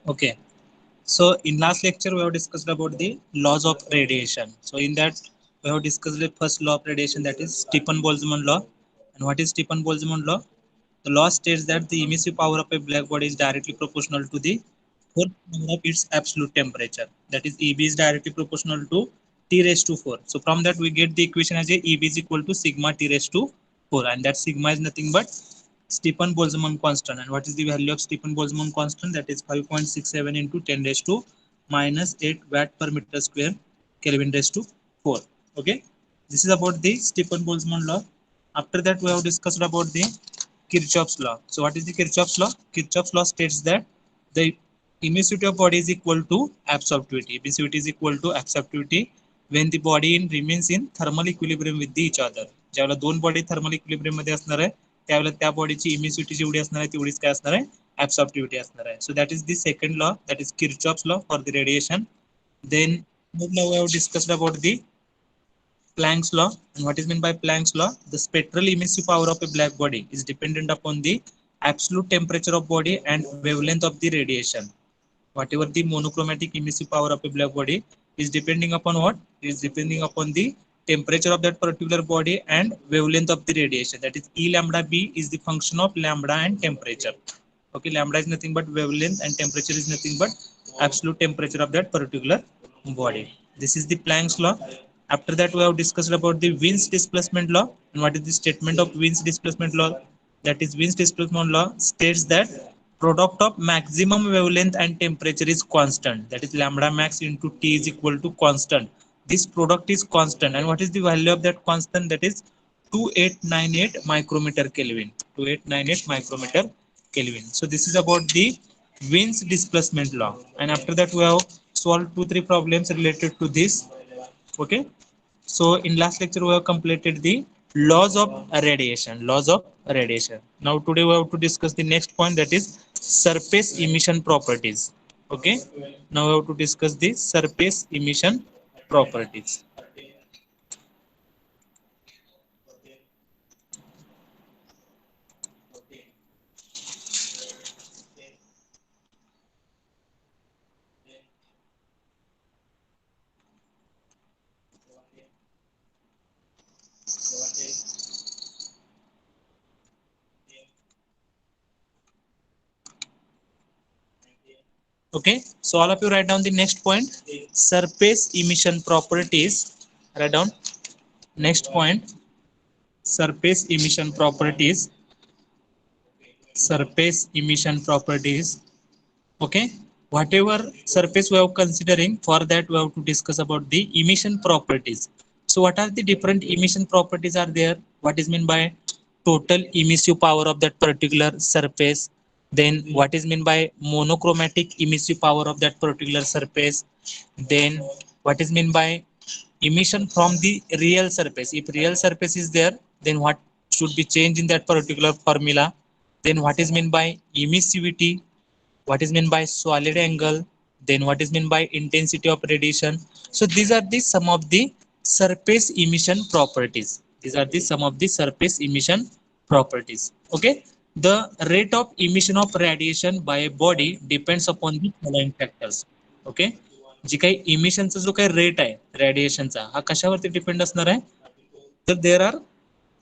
Okay. So in last lecture we have discussed about the laws of radiation. So in that we have discussed the first law of radiation, that is Stefan-Boltzmann law. And what is Stefan-Boltzmann law? The law states that the emissive power of a black body is directly proportional to the fourth number of its absolute temperature. That is EB is directly proportional to T raised to 4. So from that we get the equation as a EB is equal to sigma T raised to 4, and that sigma is nothing but Stefan Boltzmann constant. And what is the value of Stefan Boltzmann constant? That is 5.67 into 10 raised to minus 8 watt per meter square Kelvin raised to 4. Okay. This is about the Stefan Boltzmann law. After that, we have discussed about the Kirchhoff's law. So, what is the Kirchhoff's law? Kirchhoff's law states that the emissivity of body is equal to absorptivity. Emissivity is equal to absorptivity when the body remains in thermal equilibrium with each other. ज्यावेळेला दोन body thermal equilibrium मध्ये असणार आहे त्यावेळेला त्या बॉडीची इमिसिव्हिटी जेवढी असणार आहे तेवढीच काय असणार आहे ऍब्सॉर्प्टिव्हिटी असणार आहे. So that is the second law, that is Kirchhoff's law for the radiation. Then now we have discussed about the Planck's law. And what is meant by Planck's law? The spectral emissive power of a black body is dependent upon the absolute temperature of body and wavelength of the radiation. Whatever the monochromatic emissive power of a black body is depending upon what? Is depending upon the temperature of that particular body and wavelength of the radiation. That is E lambda B is the function of lambda and temperature. Okay, lambda is nothing but wavelength and temperature is nothing but absolute temperature of that particular body. This is the Planck's law. After that, we have discussed about the Wien's displacement law. And what is the statement of Wien's displacement law? That is Wien's displacement law states that product of maximum wavelength and temperature is constant. That is lambda max into T is equal to constant. This product is constant. And what is the value of that constant? That is 2898 micrometer Kelvin. 2898 micrometer Kelvin. So this is about the Wien's displacement law. And after that, we have solved 2-3 problems related to this. Okay. So in last lecture, we have completed the laws of radiation. Laws of radiation. Now today we have to discuss the next point, that is surface emission properties. Okay. Now we have to discuss the surface emission properties. Okay, so all of you write down the next point, surface emission properties. Write down next point, surface emission properties. Surface emission properties. Okay, whatever surface we are considering, for that we have to discuss about the emission properties. So what are the different emission properties are there? What is meant by total emissive power of that particular surface? Then what is meant by monochromatic emissive power of that particular surface? Then what is meant by emission from the real surface? If real surface is there, then what should be changed in that particular formula? Then what is meant by emissivity? What is meant by solid angle, then what is meant by intensity of radiation. So these are the some of the surface emission properties. These are the some of the surface emission properties. Okay, the rate of emission of radiation by a body depends upon the following factors. Okay, जी काही इमिशनचा जो काही rate आहे रेडिएशनचा हा कशावरती depend असणार आहे, तर there are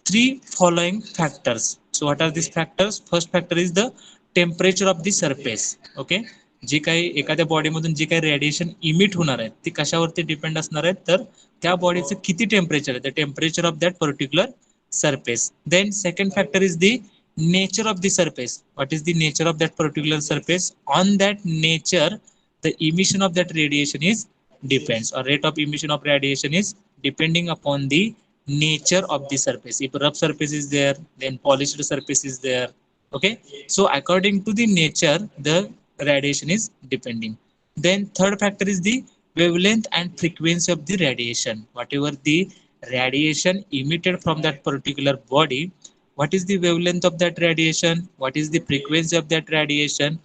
three following factors. So what are these factors? First factor is the temperature of the surface. Okay, जी काही एखाद्या बॉडी मधून जी काही रेडिएशन इमिट होणार आहे ती कशावरती डिपेंड असणार आहे, तर त्या बॉडीचं किती टेम्परेचर आहे, the temperature of that particular surface. Then second factor is the nature of the surface. What is the nature of that particular surface? On that nature, the emission of that radiation is depends, or rate of emission of radiation is depending upon the nature of the surface. If rough surface is there, then polished surface is there. Okay, so according to the nature, the radiation is depending. Then third factor is the wavelength and frequency of the radiation. Whatever the radiation emitted from that particular body, what is the wavelength of that radiation, what is the frequency of that radiation,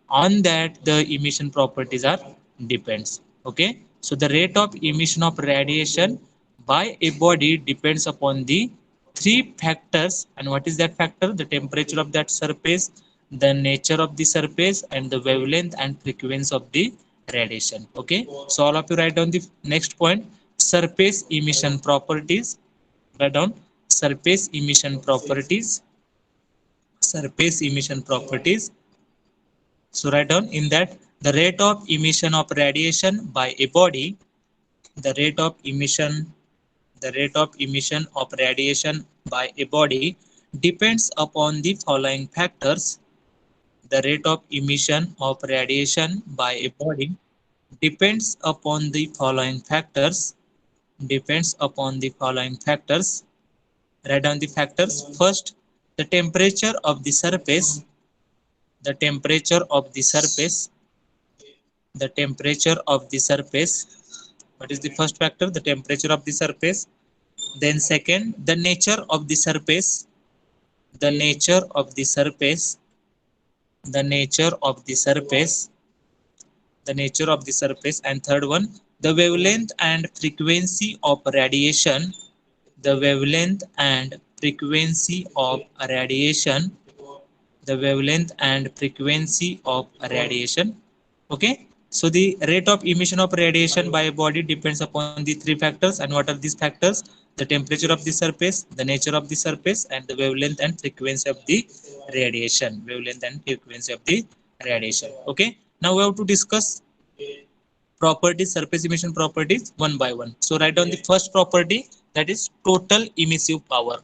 on that the emission properties are depends. Okay, so the rate of emission of radiation by a body depends upon the three factors. And what is that factor? The temperature of that surface, the nature of the surface, and the wavelength and frequency of the radiation. Okay, so all of you write down the next point: surface emission properties. Write down surface emission properties. Surface emission properties. So write down in that the rate of emission of radiation by a body, the rate of emission, the rate of emission of radiation by a body depends upon the following factors. The rate of emission of radiation by a body depends upon the following factors. Depends upon the following factors. Write down the factors. First, the temperature of the surface. The temperature of the surface. The temperature of the surface. What is the first factor? The temperature of the surface. Then second, the nature of the surface. The nature of the surface. The nature of the surface. The nature of the surface. And third one, the wavelength and frequency of radiation. The wavelength and frequency of radiation. The wavelength and frequency of radiation. Okay, so the rate of emission of radiation by a body depends upon the three factors. And what are these factors? The temperature of the surface, the nature of the surface, and the wavelength and frequency of the radiation. Wavelength and frequency of the radiation. Okay, now we have to discuss properties, surface emission properties, one by one. So write down the first property, that is total emissive power.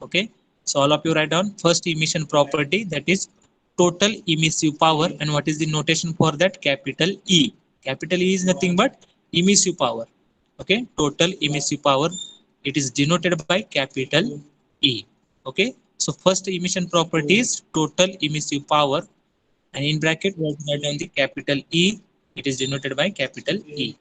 Okay, so all of you write down first emission property, that is total emissive power. And what is the notation for that? Capital E. Capital E is nothing but emissive power. Okay, total emissive power, it is denoted by capital E. Okay, so first emission property is total emissive power, and in bracket we have to write down the capital E. It is denoted by capital E.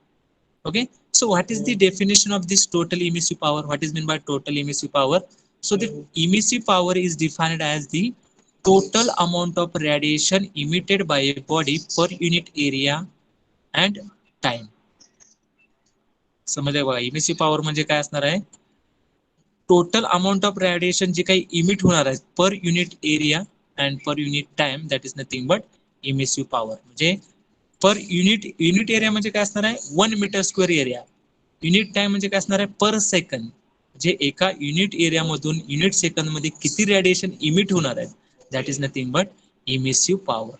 Okay, so what is the definition of this total emissive power? What is meant by total emissive power? So the emissive power is defined as the total amount of radiation emitted by a body per unit area and time. समजले बघा, emissive power म्हणजे काय असणार आहे? Total amount of radiation जे काही emit होणार आहे per unit area and per unit time, that is nothing but emissive power. म्हणजे पर युनिट एरिया म्हणजे काय असणार आहे? 1 metre square area. Unit time म्हणजे काय असणार आहे? Per second. म्हणजे एका युनिट एरियामधून युनिट सेकंद मध्ये किती रेडिएशन इमिट होणार आहे, that is nothing but emissive power.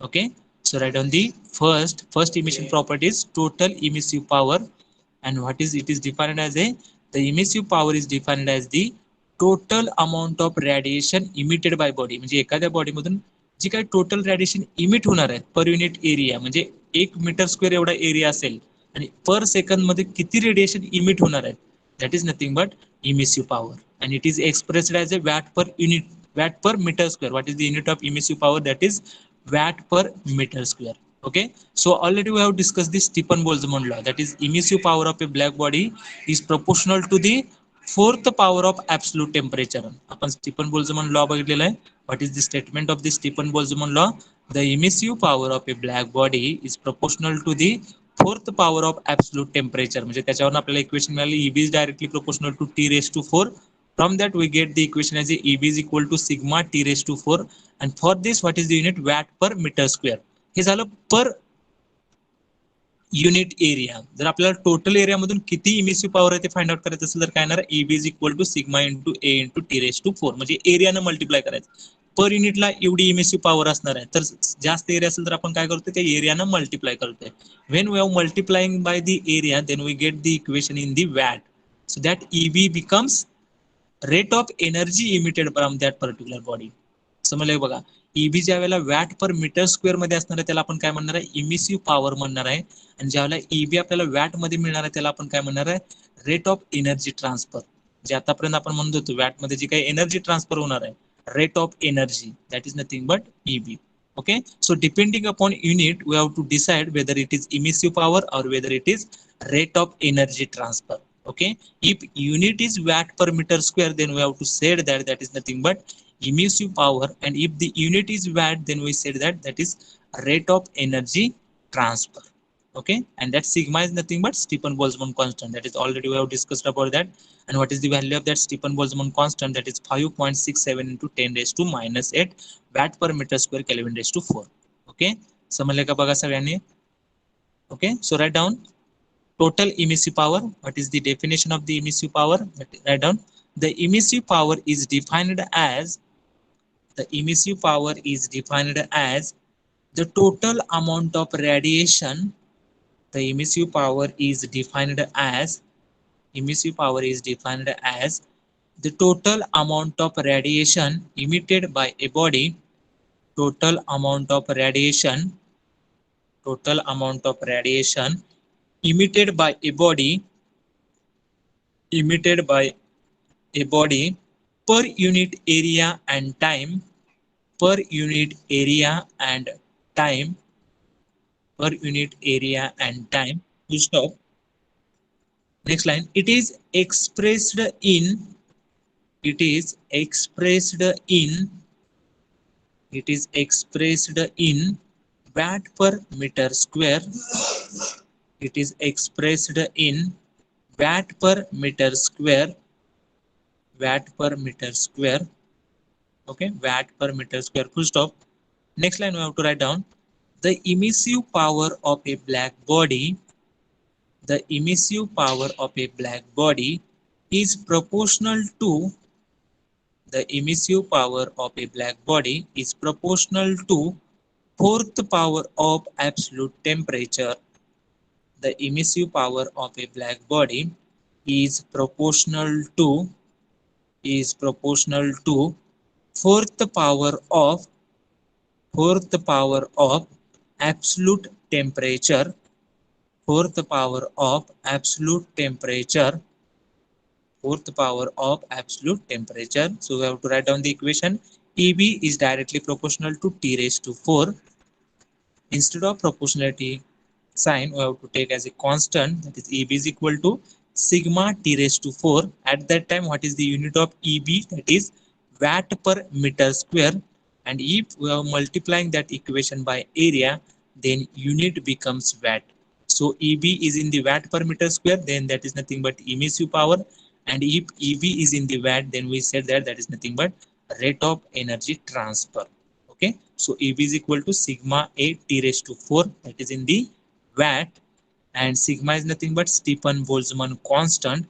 Okay, so write down the first emission property is total emissive power. And what is it is defined as a, the emissive power is defined as the total amount of radiation emitted by body. म्हणजे एखाद्या body मधून जी काही total radiation emit होणार आहे per unit area, म्हणजे 1 metre square एवढा area असेल आणि पर सेकंद मध्ये किती रेडिएशन इमिट होणार आहे, that is nothing but emissive power. And it is expressed as a watt per unit, watt per meter square. What is the unit of emissive power? That is watt per meter square. Okay, so already we have discussed this Stephen Boltzmann law, that is emissive power of a black body is proportional to the fourth power of absolute temperature. आपण Stephen Boltzmann law बघितलेला आहे. What is the statement of the Stephen Boltzmann law? The emissive power of a black body is proportional to the fourth power of absolute temperature. म्हणजे त्याच्यावरून आपल्याला equation मिळाली, EB is directly proportional to T raised to 4. From that we get the equation as a EB is equal to sigma T raised to 4. And for this, what is the unit? Watt per meter square. हे झालं पर unit area. जर आपल्याला total area मधून किती emissive power आहे ते find out करायचं असेल तर काय येणार? EB is equal to sigma into A into T raise to 4. म्हणजे एरियानं मल्टिप्लाय करायचं. पर युनिटला एवढी इमिसिव्ह पॉवर असणार आहे, तर जास्त एरिया असेल तर आपण काय करतो? त्या एरियानं मल्टिप्लाय करतोय. When we are multiplying by the area, then we get the equation in the watt. So that EB becomes rate of energy emitted from that particular body. समजलंय बघा, EB ज्या वेळेला वॅट पर मीटर स्क्वेअर मध्ये असणार आहे त्याला आपण काय म्हणणार आहे? इमिसिव्ह पॉवर म्हणणार आहे. आणि ज्या वेळेला EB आपल्याला वॅट मध्ये मिळणार आहे त्याला आपण काय म्हणणार आहे? Rate of energy transfer. जे आतापर्यंत आपण म्हणत होतो वॅट मध्ये जी काही एनर्जी ट्रान्सफर होणार आहे, rate of energy, that is nothing but EB. Okay, so depending upon unit we have to decide whether it is emissive power or whether it is rate of energy transfer. Okay, if unit is watt per meter square, then we have to say that that is nothing but emissive power. And if the unit is watt, then we said that that is rate of energy transfer. Okay, and that sigma is nothing but Stefan Boltzmann constant. That is already we have discussed about that. And what is the value of that Stefan Boltzmann constant? That is 5.67 into 10 raised to minus 8 watt per meter square Kelvin raised to 4. Okay, समजले का बघा सगळ्यांनी? Okay, so write down total emissive power. What is the definition of the emissive power? Write down the emissive power is defined as the emissive power is defined as the total amount of radiation. The emissive power is defined as the total amount of radiation emitted by a body. Total amount of radiation emitted by a body per unit area and time per unit area and time full stop. Next line, it is expressed in it is expressed in watt per meter square. It is expressed in watt per meter square. Okay, watt per meter square full stop. Next line we have to write down the emissive power of a black body. The emissive power of a black body is proportional to fourth power of absolute temperature. The emissive power of a black body is proportional to fourth power of absolute temperature. Fourth power of absolute temperature. So we have to write down the equation. EB is directly proportional to T raised to 4. Instead of proportionality sign, we have to take as a constant, that is EB is equal to sigma T raised to 4. At that time, what is the unit of EB? That is watt per meter square. And if we are multiplying that equation by area, then unit becomes watt. So EB is in the watt per meter square, then that is nothing but emissive power. And if EB is in the watt, then we said that that is nothing but rate of energy transfer. Okay, so EB is equal to sigma A T raised to 4, that is in the watt, and sigma is nothing but Stefan Boltzmann constant.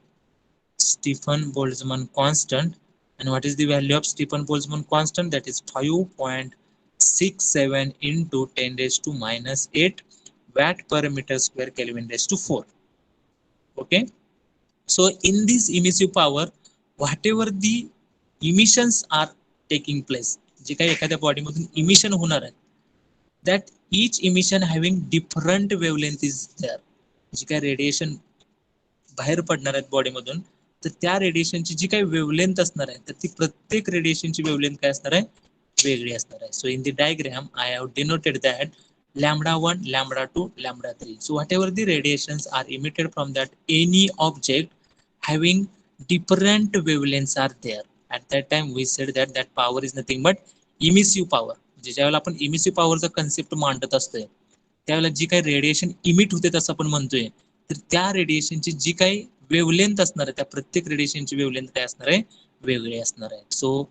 And what is the value of Stefan Boltzmann constant? That is 5.67 into 10 raised to minus 8 watt per meter square Kelvin raised to 4. Okay, so in this emissive power, whatever the emissions are taking place, जे काही एखाद्या body मधून emission होणार आहे, that each emission having different wavelength is there. जे काही radiation बाहेर पडणार आहेत body मधून, तर त्या रेडिएशनची जी काही वेवलेंथ असणार आहे, तर ती प्रत्येक रेडिएशनची वेवलेंथ काय असणार आहे? वेगळी असणार आहे. So in the diagram I have denoted that λ1, λ2, λ3. So whatever the radiations are emitted from that any object having different wavelengths are there. At that time we said that that power is nothing but emissive power. ज्यावेळेला आपण emissive पॉवरचा concept मांडत असतोय, त्यावेळेला जी काही radiation emit होते तसं आपण म्हणतोय, तर त्या रेडिएशनची जी काही वेवलेंथ असणार आहे, त्या प्रत्येक रेडिएशनची वेवलेंथ काय असणार आहे? वेगळी असणार आहे. So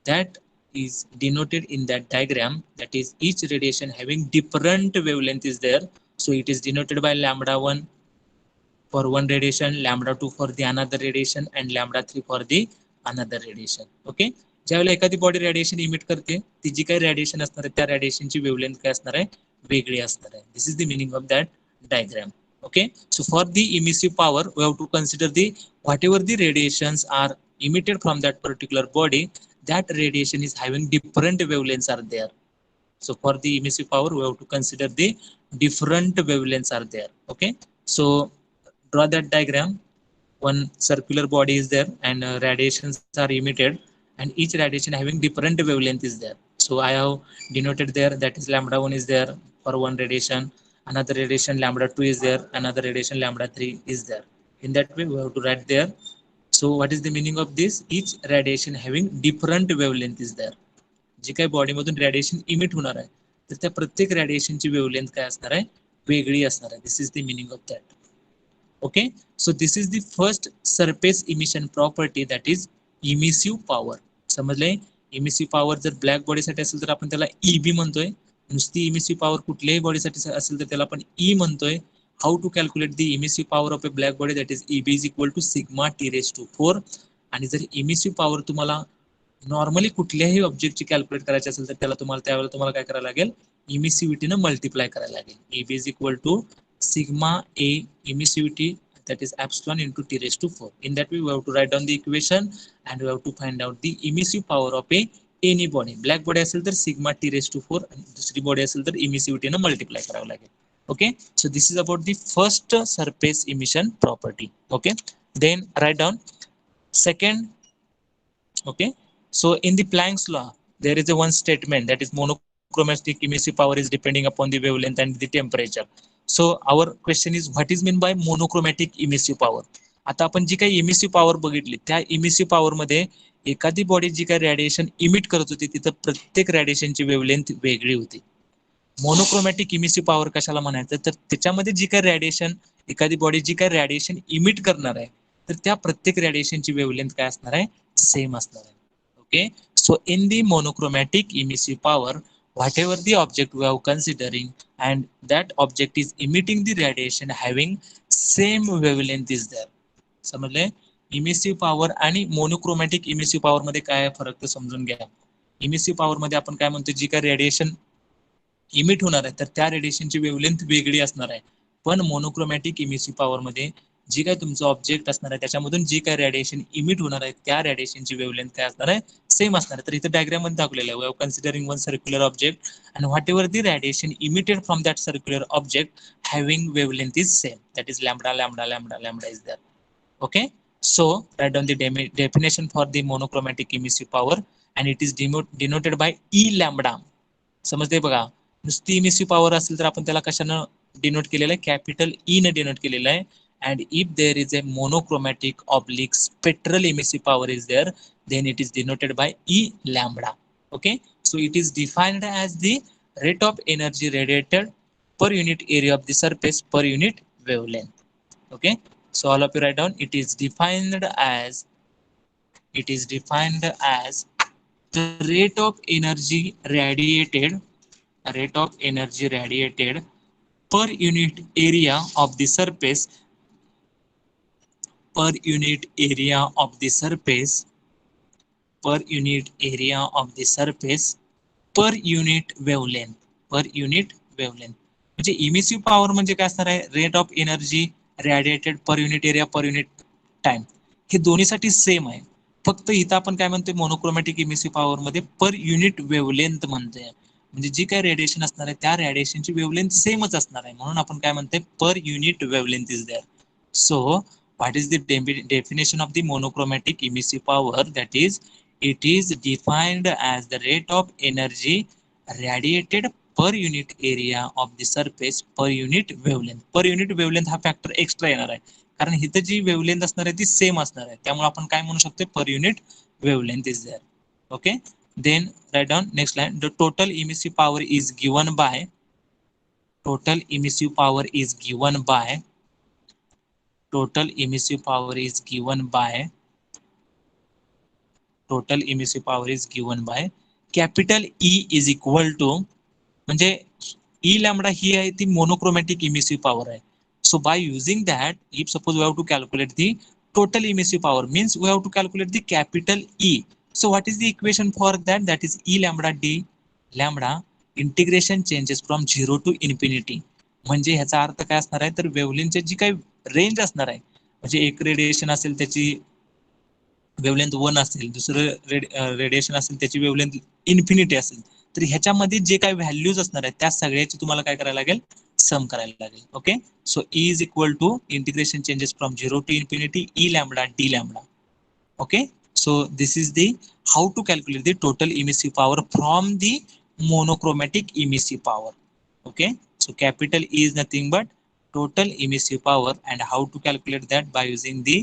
that is denoted in that diagram, that is each radiation having different wavelength is there. So it is denoted by λ1 for one radiation, λ2 for the another radiation, and λ3 for the another radiation. Okay, ज्यावेळेला एखादी body radiation emit करते, ती जी काही radiation असणार आहे, त्या रेडिएशनची wavelength काय असणार आहे? वेगळी असणार आहे. This is the meaning of that diagram. Okay, so for the emissive power we have to consider the whatever the radiations are emitted from that particular body, that radiation is having different wavelengths are there. So for the emissive power we have to consider the different wavelengths are there. Okay, so draw that diagram. One circular body is there, and radiations are emitted, and each radiation having different wavelength is there. So I have denoted there, that is λ1 is there for one radiation, another radiation λ2 is there, another radiation λ3 is there. In that way we have to write there. So what is the meaning of this? Each radiation having different wavelength is there. जी काही body मधून radiation emit होणार आहे, तर त्या प्रत्येक रेडिएशनची wavelength काय असणार आहे? वेगळी असणार आहे. This is the meaning of that. Okay, so this is the first surface emission property, that is emissive power. समजले? इमिसिव्ह पॉवर जर ब्लॅक बॉडीसाठी असेल तर आपण त्याला ईबी म्हणतोय. नुसती इमिसिव्ह पॉवर कुठल्याही बॉडीसाठी असेल तर त्याला आपण ई म्हणतोय. How to calculate the emissive power of a black body, that is EB is equal to sigma T raise to 4. आणि जर इमिसिव्ह पॉवर तुम्हाला नॉर्मली कुठल्याही ऑब्जेक्टची कॅल्क्युलेट करायची असेल तर त्याला त्यावेळेला तुम्हाला काय करायला लागेल, इमिसिव्हिटीनं मल्टिप्लाय करायला लागेल. EB is equal to sigma A emissivity, that is epsilon into T raised to 4. In that way, we have to write down the equation and we have to find out the emissive power of a any body. Black body असेल तर sigma T raised to 4 आणि दुसरी body असेल तर emissivity ने multiply करावं लागेल. Okay, so this is about the first surface emission property. Okay, then write down second. Okay, so in the Planck's law there is a one statement, that is monochromatic emissive power is depending upon the wavelength and the temperature. So our question is, what is mean by monochromatic emissive power? आता आपण जी काही emissive power बघितली, त्या emissive power मध्ये एखादी body जी काही radiation emit करत होती तिथं प्रत्येक रेडिएशनची वेव्हलेंथ वेगळी होती. मोनोक्रोमॅटिक इमिसिव्ह पॉवर कशाला म्हणायचं, तर त्याच्यामध्ये जी काही रेडिएशन, एखादी बॉडी जी काही रेडिएशन इमिट करणार आहे तर त्या प्रत्येक रेडिएशनची वेव्हलेंथ काय असणार आहे, सेम असणार आहे. Okay, so in the monochromatic emissive power, whatever the object we are considering and that object is emitting the radiation having same wavelength is there. समजले? इमिसिव्ह पॉवर आणि मोनोक्रोमॅटिक इमिसिव्ह पॉवर मध्ये काय फरक ते समजून घ्या. इमिसिव्ह पॉवर मध्ये आपण काय म्हणतो, जी काय रेडिएशन इमिट होणार आहे तर त्या रेडिएशनची वेव्हलेंथ वेगळी असणार आहे. पण मोनोक्रोमॅटिक इमिसिव्ह पॉवर मध्ये जी काय तुमचं ऑब्जेक्ट असणार आहे त्याच्यामधून जी काय रेडिएशन इमिट होणार आहे त्या रेडिएशनची वेव्हलेंथ काय असणार आहे, सेम असणार आहे. तर इथे डायग्राम मध्ये दाखवलेलं आहे, we are considering one circular object and whatever the radiation emitted from that circular object having wavelength is same, that is lambda lambda lambda lambda is there. Okay, so write down the definition for the monochromatic emissive power and it is denoted by E lambda. समजते बघा, नुसती emissive power असेल तर आपण त्याला कशानं denote केलेलं आहे, capital ई ने डिनोट केलेलं आहे. and if there is a monochromatic oblique spectral emissive power is there, then it is denoted by E lambda. Okay, so it is defined as the rate of energy radiated per unit area of the surface per unit wavelength. Okay, so all of you write down, it is defined as the rate of energy radiated per unit area of the surface per unit area of the surface per unit area of the surface per unit wavelength. म्हणजे emissive power म्हणजे काय असणार आहे, rate of energy radiated per unit area per unit time. हे दोन्हीसाठी same आहे. फक्त इथं आपण काय म्हणतोय, मोनोक्रोमॅटिक इमिसिव्ह पॉवर मध्ये पर युनिट वेव्हलेंथ म्हणतोय. म्हणजे जी काय रेडिएशन असणार आहे त्या रेडिएशनची वेव्हलेंथ सेमच असणार आहे, म्हणून आपण काय म्हणतोय, per unit wavelength is there. So what is the definition of the monochromatic emissive power? That is, it is defined as the rate of energy radiated per unit area of the surface per unit wavelength. Per unit wavelength हा factor extra येणार आहे, कारण इथं जी wavelength असणार आहे ती same असणार आहे, त्यामुळे आपण काय म्हणू शकतो, per unit wavelength is there. Okay, then write down next line, the total emissive power is given by total emissive power is given by total emissive power is given by total emissive power is given by capital E is equal to, म्हणजे E lambda ही आहे ती monochromatic emissive power आहे. So by using that, if suppose we have to calculate the total emissive power, means we have to calculate the capital E. So what is the equation for that? That is E lambda D lambda integration changes from 0 to infinity. म्हणजे ह्याचा अर्थ काय असणार आहे, तर वेव्हलेंथची जी काही range असणार आहे, म्हणजे एक रेडिएशन असेल त्याची वेव्हलेंथ 1 असेल, दुसरं रेडिएशन असेल त्याची वेव्हलेंथ इन्फिनिटी असेल, तर ह्याच्यामध्ये जे काही व्हॅल्यूज असणार आहेत त्या सगळ्याची तुम्हाला काय करायला लागेल, सम करायला लागेल. Okay, so E is equal to integration changes from 0 to infinity E lambda D lambda. Okay, so this is the how to calculate the total emissive power from the monochromatic emissive power. Okay, so capital E is nothing but total emissive power, and how to calculate that by using the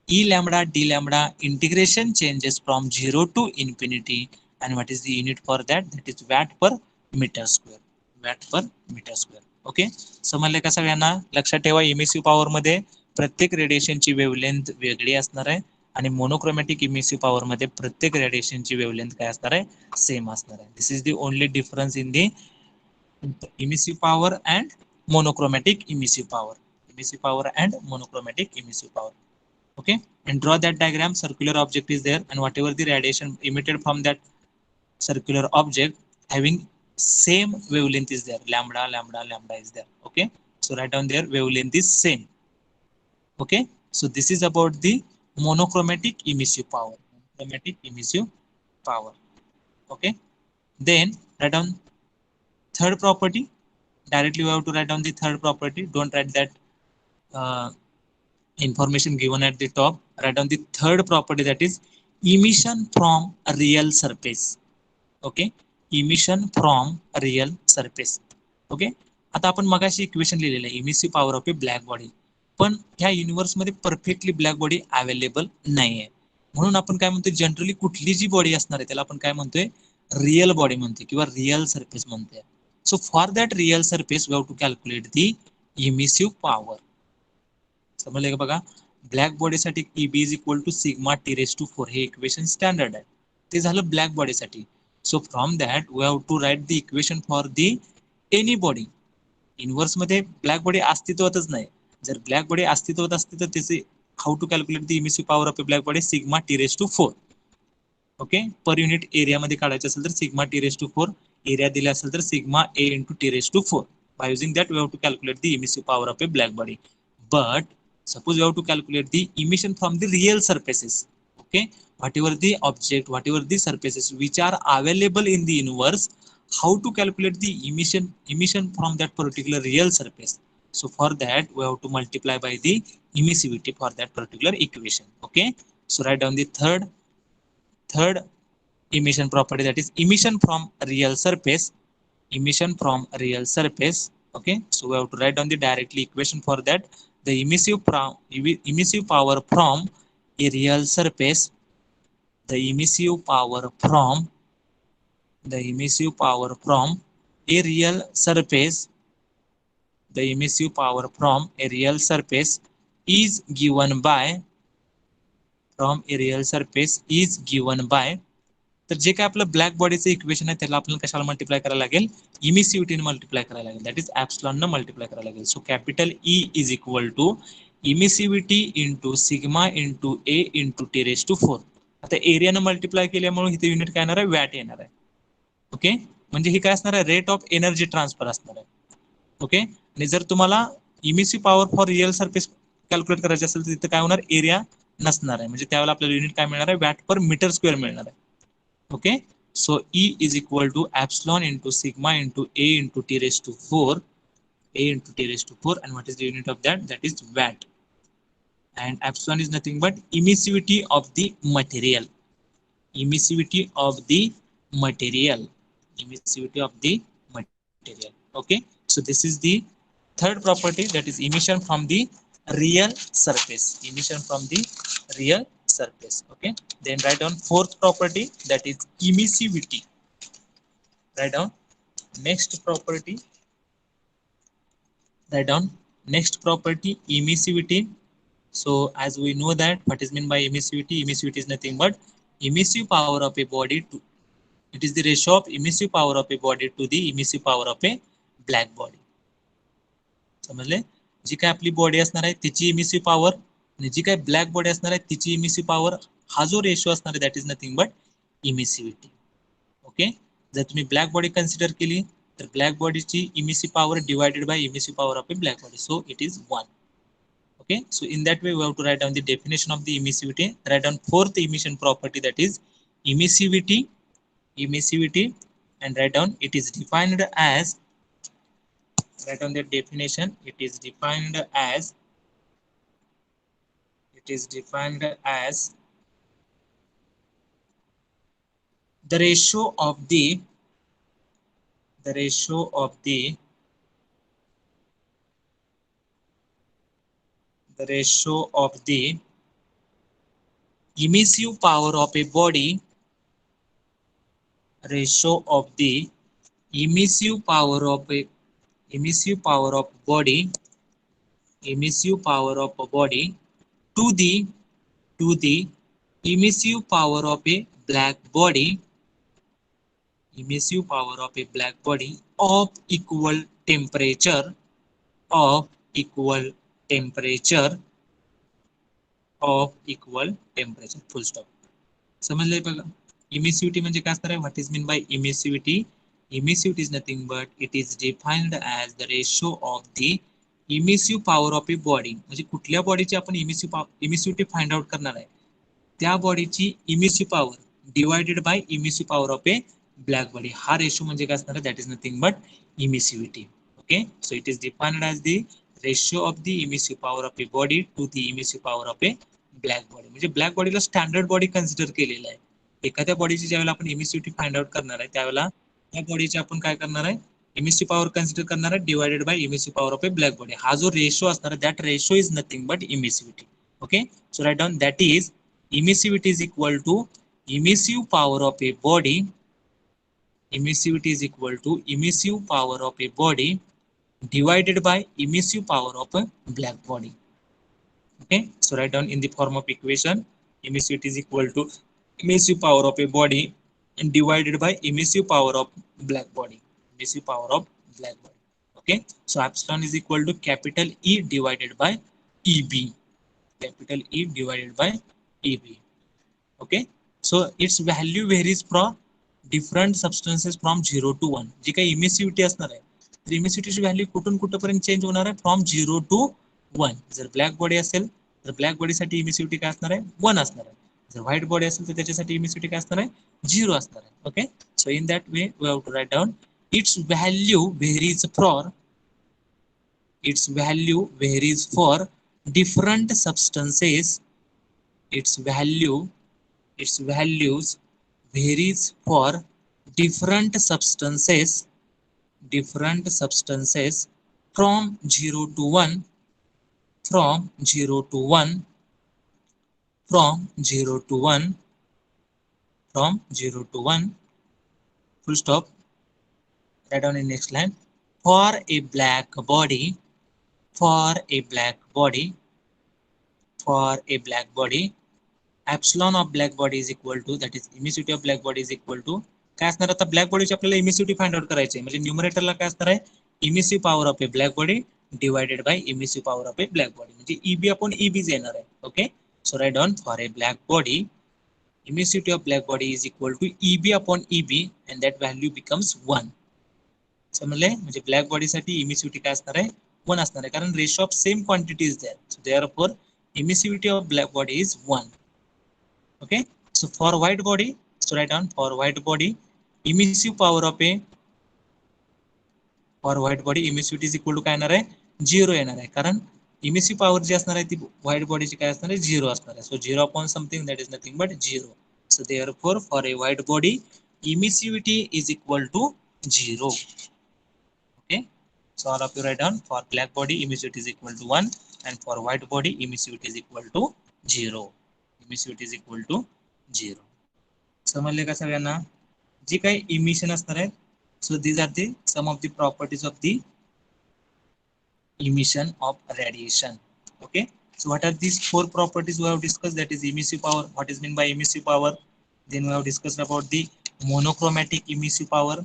E lambda D lambda integration changes from 0 to infinity, and what is the unit for that? That is watt per meter square. Watt per meter square. Okay, समजले का सगळ्यांना? लक्षात ठेवा, emissive power मध्ये प्रत्येक रेडिएशनची wavelength वेगळी असणार आहे आणि मोनोक्रोमॅटिक इमिसिव्ह पॉवर मध्ये प्रत्येक रेडिएशनची वेव्हलेंथ काय असणार आहे? सेम असणार आहे. This is the only difference in the emissive power and monochromatic emissive power. Emissive power and monochromatic emissive power. Okay, and draw that diagram. Circular object is there, and whatever the radiation emitted from that circular object having same wavelength is there. Lambda, lambda, lambda is there. Okay, so write down there wavelength is same. Okay, so this is about the monochromatic emissive power. Monochromatic emissive power. Okay, then write down third property. Directly we have to write down the third property. Don't write that uh, information given at the top. Write down the third property, that is emission from a real surface. Okay, emission from a real surface. Okay, आता आपण मगाशी equation लिहिलेलं आहे emissive power of a black body, पण ह्या universe मध्ये perfectly black body available नाहीये, म्हणून आपण काय म्हणतोय, जनरली कुठली जी बॉडी असणार आहे त्याला आपण काय म्हणतोय, रिअल बॉडी म्हणतोय किंवा रिअल सरफेस म्हणतोय. So for that real surface we have to calculate the emissive power. समजले का बघा, ब्लॅक बॉडी साठी EB is equal to sigma T raise to 4 हे इक्वेशन स्टँडर्ड आहे. ते झालं ब्लॅक बॉडी साठी. So from that we have to write the equation for the any body. Universe मध्ये ब्लॅक बॉडी अस्तित्वातच नाही. जर ब्लॅक बॉडी अस्तित्वात असते तर त्याचे how to calculate the emissive power of a black body, sigma T raise to 4. Okay, per unit area मध्ये काढायचं असेल तर sigma T raise to 4, area दिला असेल तर sigma A into T raise to 4. By using that we have to calculate the emissive power of a black body. But suppose you have to calculate the emission from the real surfaces. Okay, whatever the object, whatever the surfaces which are available in the universe, how to calculate the emission from that particular real surface? So for that we have to multiply by the emissivity for that particular equation. Okay, so write down the third emission property, that is emission from real surface. Emission from real surface. Okay, so we have to write down the directly equation for that. The emissive power from a real surface, the emissive power from a real surface, the emissive power from a real surface is given by, तर जे काय आपलं black बॉडीचं equation आहे त्याला आपल्याला कशाला multiply करायला लागेल, इमिसिव्हिटीने multiply करायला लागेल, दॅट इज ऍप्सिलॉन न मल्टिप्लाय करायला लागेल. So capital E is equal to emissivity into sigma into A into T raise to 4. आता एरियानं मल्टिप्लाय केल्यामुळे इथे युनिट काय येणार आहे, वॅट येणार आहे. ओके, म्हणजे ही काय असणार आहे, रेट ऑफ एनर्जी ट्रान्सफर असणार आहे. ओके, आणि जर तुम्हाला emissive power for real surface calculate करायचे असेल तर तिथे काय होणार, एरिया नसणार आहे, म्हणजे त्यावेळेला आपल्याला युनिट काय मिळणार आहे, वॅट पर मीटर स्क्वेअर मिळणार आहे. Okay, so E is equal to epsilon into sigma into A into T raised to 4, A into T raised to 4, and what is the unit of that? That is watt. And epsilon is nothing but emissivity of the material. Emissivity of the material. Emissivity of the material. Okay, so this is the third property, that is emission from the real surface. Emission from the real surface. Okay, then write down fourth property, that is emissivity. Write down next property. Write down next property, emissivity. So as we know that what is meant by emissivity, emissivity is nothing but emissive power of a body to, it is the ratio of emissive power of a body to the emissive power of a black body. समजले, जी काय आपली body असणार आहे त्याची emissive power आणि जी काय black body असणार आहे तिची इमिसिव्ह पॉवर, हा जो रेशो असणार आहे that is nothing but emissivity. Okay, जर तुम्ही ब्लॅक बॉडी कन्सिडर केली तर ब्लॅक बॉडीची emissive power divided by emissive power of a black body, so it is 1. Okay, so in that way we have to write down the definition of the emissivity. Write down fourth emission property, that is emissivity. And write down it is defined as, write down the definition, it is defined as the ratio of the emissive power of a body, ratio of the emissive power of a emissive power of body, emissive power of a body to the emissive power of a black body, emissive power of a black body of equal temperature, of equal temperature, of equal temperature, full stop. समजलंय बघा. Emissivity म्हणजे काय असणार आहे? What is mean by emissivity? Emissivity is nothing but it is defined as the ratio of the emissive power of a body. म्हणजे कुठल्या बॉडीची आपण इमिसिव्हिटी फाइंड आउट करणार आहे, त्या बॉडीची emissive power divided by emissive power of a black body. हा ratio म्हणजे काय असणार आहे? That is nothing but emissivity. Okay, so it is defined as the ratio of the emissive power of a body to the emissive power of a black body. म्हणजे black बॉडीला standard body consider केलेलं आहे. एखाद्या बॉडीची ज्यावेळेला आपण इमिसिव्हिटी find out करणार आहे, त्यावेळेला त्या बॉडीची आपण काय करणार आहे? इमिसिव्ह पॉवर कन्सिडर करणार आहे divided by emissive power of a black body. हा जो रेशो असणार आहे, that ratio is nothing but emissivity. Okay, so write down that is emissivity is equal to emissive power of a body, emissivity is equal to emissive power of a body divided by emissive power of a black body. Okay, so write down in the form of equation, emissivity is equal to emissive power of a body and divided by emissive power of black body, emissive power of black body. Okay, so epsilon is equal to capital E divided by EB, capital E divided by EB. Okay, so its value varies from different substances from 0 to 1. जी काही इमिसिव्हिटी असणार आहे, तर इमिसिव्हिटीची value कुठून कुठपर्यंत change होणार आहे? From 0 to 1. जर black body असेल तर ब्लॅक बॉडीसाठी इमिसिव्हिटी काय असणार आहे? 1 असणार आहे. जर व्हाईट बॉडी असेल तर त्याच्यासाठी इमिसिव्हिटी काय असणार आहे? 0 असणार आहे. Okay, so in that way we have to write down its value varies for, its value varies for different substances, its values varies for different substances from 0 to 1, from 0 to 1, from 0 to 1, from 0 to 1, full stop. Write down in next line. For a black body, for a black body, for a black body, epsilon of black body is equal to, that is emissivity of black body is equal to काय असणार? आता black बॉडीची आपल्याला इमिसिव्हिटी find out करायची आहे. म्हणजे न्यूमरेटरला काय असणार आहे? Emissive power of a black body divided by emissive power of a black body, म्हणजे ईबी अपॉन ईबीच येणार आहे. Okay, so write down for a black body emissivity of black body is equal to E B upon E B and that value becomes 1. समजले? म्हणजे black बॉडीसाठी इमिसिव्हिटी काय असणार आहे? 1 असणार आहे, कारण ratio of same quantity is there. So therefore emissivity of black body is 1. Okay, so for white body, so write down for white body emissive power of a, for white body emissivity is equal to काय येणार आहे? 0 येणार आहे, कारण emissive power जी असणार आहे ती व्हाईट बॉडीची काय असणार आहे? 0 असणार आहे. So 0 upon something that is nothing but 0. So therefore for a white body emissivity is equal to 0. Okay, so all of you write down for black body emissivity is equal to 1 and for white body emissivity is equal to 0. Emissivity is equal to 0. समजले का सगळ्यांना? जी काही emission असणार आहे, so these are the some of the properties of the emission of radiation. Okay, so what are these 4 properties we have discussed? That is emissive power. What is meant by emissive power? Then we have discussed about the monochromatic emissive power.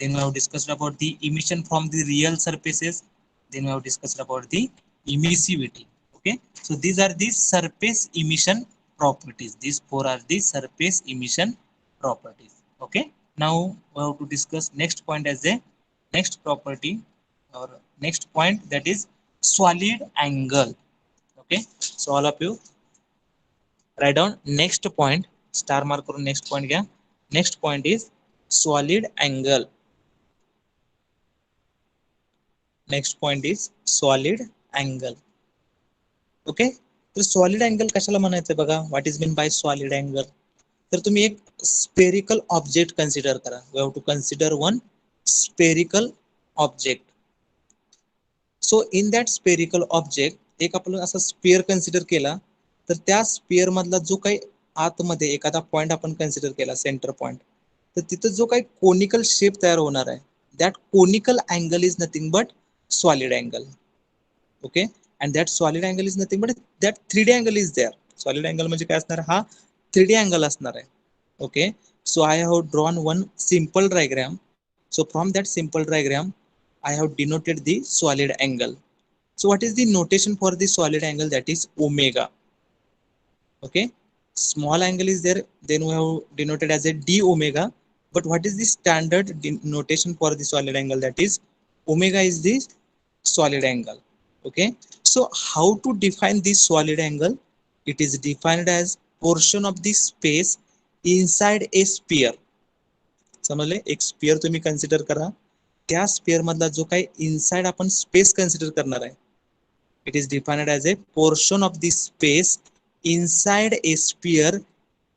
Then we have discussed about the emission from the real surfaces. Then we have discussed about the emissivity. Okay, so these are the surface emission properties. These 4 are the surface emission properties. Okay, now we have to discuss next point as a next property or next point, that is solid angle. Okay, so all of you write down next point, star mark करून next point घ्या. Next point is solid angle. Next point is solid angle. Okay, तर solid angle कशाला म्हणायचं बघा? What is mean by solid angle? तर तुम्ही एक spherical object consider करा. We have to consider one spherical object. So in that spherical object एक आपण असा स्पेअर कन्सिडर केला, तर त्या स्पेअर मधला जो काही आतमध्ये एखादा पॉइंट आपण कन्सिडर केला, सेंटर पॉइंट, तर तिथं जो काही कोनिकल शेप तयार होणार आहे, that conical angle is nothing but solid angle. Okay, and that solid angle is nothing but that 3D angle is there. Solid angle म्हणजे काय असणार, हा 3D angle असणार आहे. Okay, so I have drawn one simple diagram. So from that simple diagram I have denoted the solid angle. So what is the notation for the solid angle? That is omega. Okay, small angle is there, then we have denoted as a d omega. But what is the standard notation for the solid angle? That is omega is the solid angle. Okay, so how to define this solid angle? It is defined as portion of the space inside a sphere. समजले, एक spear तुम्ही consider करा, त्या spear मधला जो काही inside आपण space consider करणार आहे, it is defined as a portion of the space inside a sphere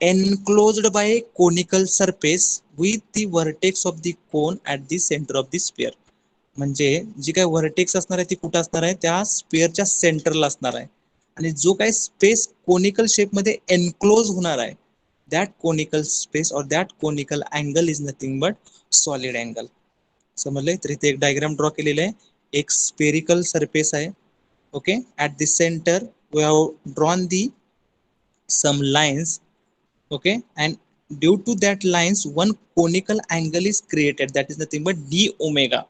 enclosed by a conical surface with the vertex of the cone at the center of the sphere. म्हणजे जी काही vertex असणार आहे ती कुठं असणार आहे, त्या स्पेअरच्या सेंटरला असणार आहे. आणि जो काही स्पेस कोनिकल शेप मध्ये एनक्लोज होणार आहे, दॅट कोनिकल स्पेस और that conical angle is nothing but solid angle. समजले, तर इथे एक डायग्राम ड्रॉ केलेलं आहे. एक स्पेरिकल सरफेस आहे. Okay, at the center we have drawn the some lines. Okay, and due to that lines one conical angle is created, that is nothing but d omega.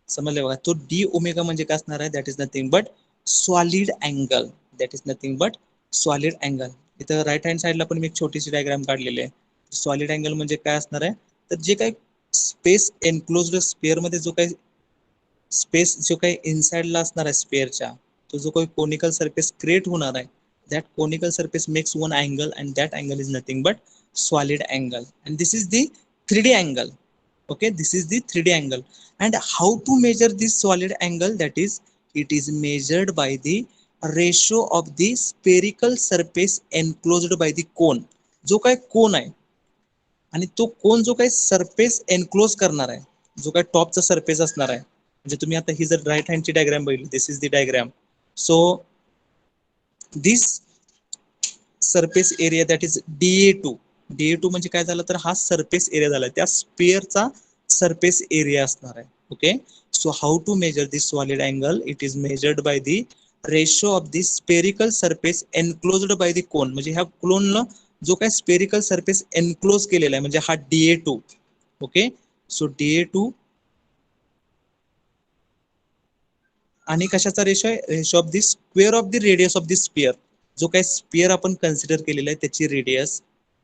समजले बघा, तो d omega म्हणजे काय असणार आहे, that is nothing but solid angle. That is nothing but solid angle. इथं right hand साइडला पण मी एक छोटीशी डायग्राम काढलेली आहे. सॉलिड अँगल म्हणजे काय असणार आहे, तर जे काही स्पेस एनक्लोज्ड स्पेअर मध्ये जो काही स्पेस जो काही इनसाइडला असणार आहे स्पेअरच्या, तो जो काही कोनिकल सरफेस क्रिएट होणार आहे, that conical surface makes one angle and that angle is nothing but solid angle. And this is the 3D angle. Okay, this is the 3D angle. And how to measure this solid angle? That is, it is measured by the ratio of the spherical surface enclosed by the cone. जो काही कोन आहे आणि तो कोन जो काही surface enclose करणार आहे, जो काही टॉपचा सरफेस असणार आहे, म्हणजे तुम्ही आता ही जर राईट हँडची डायग्राम बघितली, this is the diagram. So this surface area that is DA2. DA2 म्हणजे काय झालं, तर हा सरफेस एरिया झाला, त्या स्पेअरचा सरफेस एरिया असणार आहे. Okay, so how to measure this solid angle? It is measured by the ratio of the spherical surface enclosed by the cone. म्हणजे ह्या कोनला जो काही स्पेरिकल सरफेस एनक्लोज केलेला आहे, म्हणजे हा DA2. ओके, सो DA2 आणि कशाचा रेशो आहे, ratio of the square of the radius of the sphere. जो काही स्पियर आपण कन्सिडर केलेला आहे त्याची रेडियस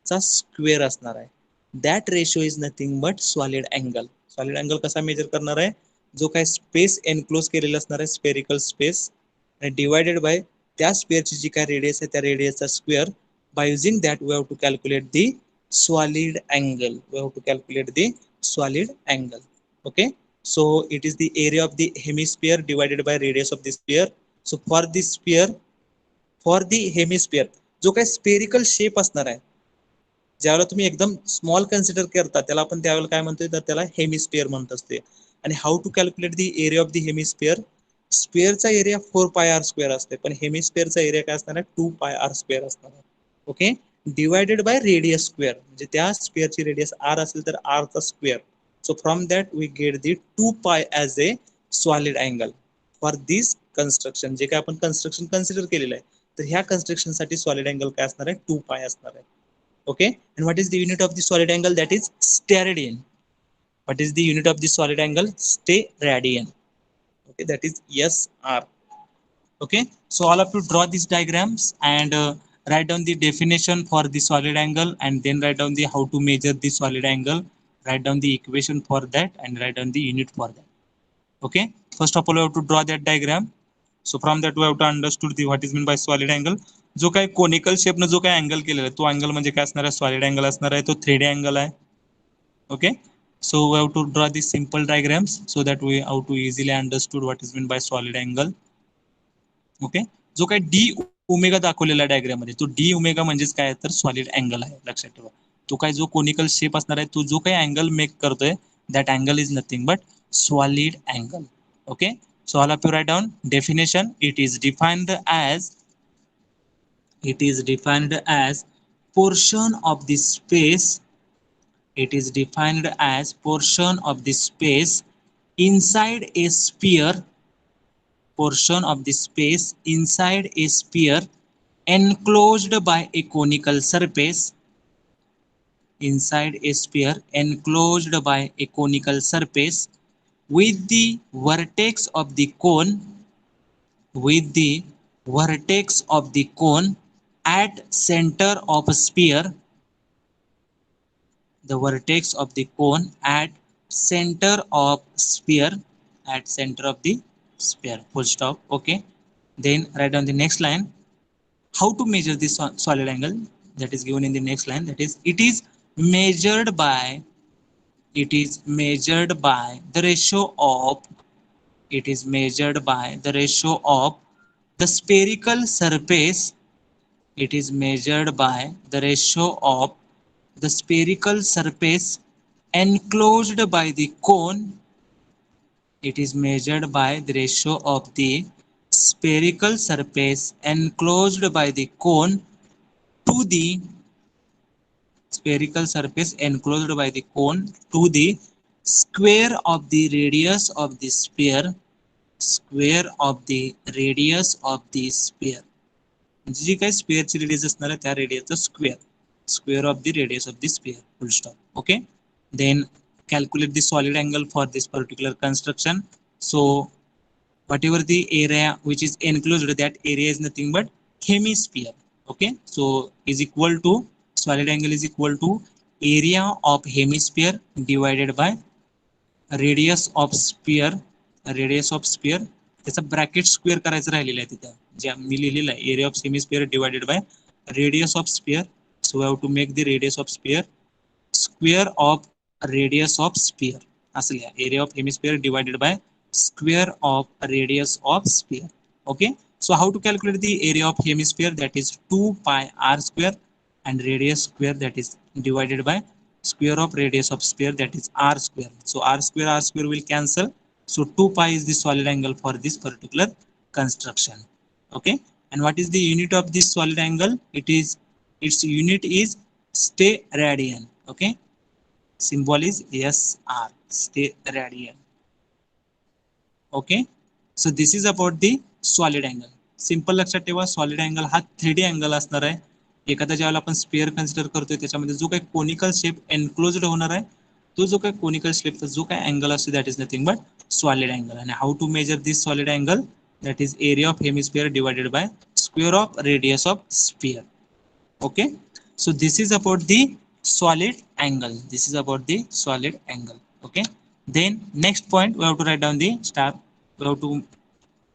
चा स्क्वेअर असणार आहे. That ratio is nothing but solid angle. Solid angle कसा मेजर करणार आहे, जो काही स्पेस एनक्लोज केलेला असणार आहे स्पेरिकल स्पेस, आणि डिवायडेड बाय त्या स्पेअरची जी काय रेडियस आहे त्या रेडियसचा square. By using that we have to calculate the solid angle. We have to calculate the solid angle. Okay, so it is the area of the hemisphere divided by radius of the sphere. So for this sphere, for the hemisphere जो काही spherical shape असणार आहे, ज्यावेळेला तुम्ही एकदम small consider करता त्याला आपण त्यावेळेला काय म्हणतोय, तर त्याला हेमिस्फियर म्हणत असते. आणि how to calculate the area of the hemisphere? स्पेअरचा एरिया 4πr² असते, पण हेमिस्फियरचा एरिया काय असणार आहे, 2πr² असणार आहे. Okay, divided by radius square, म्हणजे त्या स्पेअरची रेडियस r असेल तर r चा square. So from that we get the 2π as a solid angle for this construction. जे काय आपण कन्स्ट्रक्शन कन्सिडर केलेलं आहे, तर ह्या कन्स्ट्रक्शन साठी सॉलिड अँगल काय असणार आहे, 2π असणार आहे. Okay, and what is the unit of the solid angle? That is steradian. What is the unit of the solid angle? Steradian. Okay, that is SR. Okay, so all of you draw these diagrams and write down the definition for the solid angle, and then write down the how to measure the solid angle, write down the equation for that, and write down the unit for that. Okay, first of all we have to draw that diagram. So from that we have to understood the what is meant by solid angle. जो काही conical shape न जो काही angle केलेला आहे तो angle म्हणजे काय असणार आहे, सॉलिड अँगल असणार आहे, तो 3D अँगल आहे. Okay, so we have to draw these simple diagrams so that we have to easily understood what is meant by solid angle. Okay, जो काही डी ओमेगा दाखवलेला डायग्राम मध्ये, तो डी ओमेगा म्हणजेच काय तर सॉलिड अँगल आहे, लक्षात ठेवा. तो काय जो कोनिकल शेप असणार आहे, तो जो काही अँगल मेक करतोय, that angle is nothing but solid angle. Okay, so all of you write down definition. It is defined as portion of the space. It is defined as portion of the space inside a sphere, portion of the space inside a sphere enclosed by a conical surface, inside a sphere enclosed by a conical surface with the vertex of the cone, with the vertex of the cone at center of a sphere, the vertex of the cone at center of sphere, at center of the sphere, full stop. Okay, then write down the next line. How to measure this solid angle? That is given in the next line. That is, measured by it is measured by the ratio of it is measured by the ratio of the spherical surface. It is measured by the ratio of the spherical surface enclosed by the cone. It is measured by the ratio of the spherical surface enclosed by the cone to the spherical surface enclosed by the cone to the square of the radius of the sphere, square of the radius of the sphere. जी काय स्पेअरची radius असणार आहे त्या रेडियसचा square, square of the radius of the sphere, full stop. Okay, then calculate the solid angle for this particular construction. So whatever the area which is enclosed, that area is nothing but hemisphere. Okay, so is equal to, solid angle is equal to area of hemisphere divided by radius of sphere, radius of sphere त्याचा bracket square करायचं राहिलेलं आहे तिथं, जे मी लिहिलेलं आहे area of semi sphere divided by radius of sphere. So we have to make the radius of sphere square of radius of sphere, असं लिहा, area of hemisphere divided by square of radius of sphere. Okay, so how to calculate the area of hemisphere? That is 2 pi r square, and radius square, that is divided by square of radius of sphere, that is r square. So r square will cancel. So 2 pi is the solid angle for this particular construction. Okay, and what is the unit of this solid angle? Its unit is steradian. Okay, symbol is SR, steradian. Okay, so this is about the solid angle. Simple लक्षात ठेवा, solid angle हा 3D angle असणार आहे. एखाद्या ज्यावेळेला आपण spare consider करतोय त्याच्यामध्ये जो काही कोनिकल शेप एनक्लोज्ड होणार आहे, तो जो काही कोनिकल शेपचा जो काही अँगल असतो, that is nothing but solid angle. आणि how to measure this solid angle? That is area of hemisphere divided by square of radius of sphere. Okay, so this is about the solid angle, this is about the solid angle. Okay, then next point we have to write down the star, we have to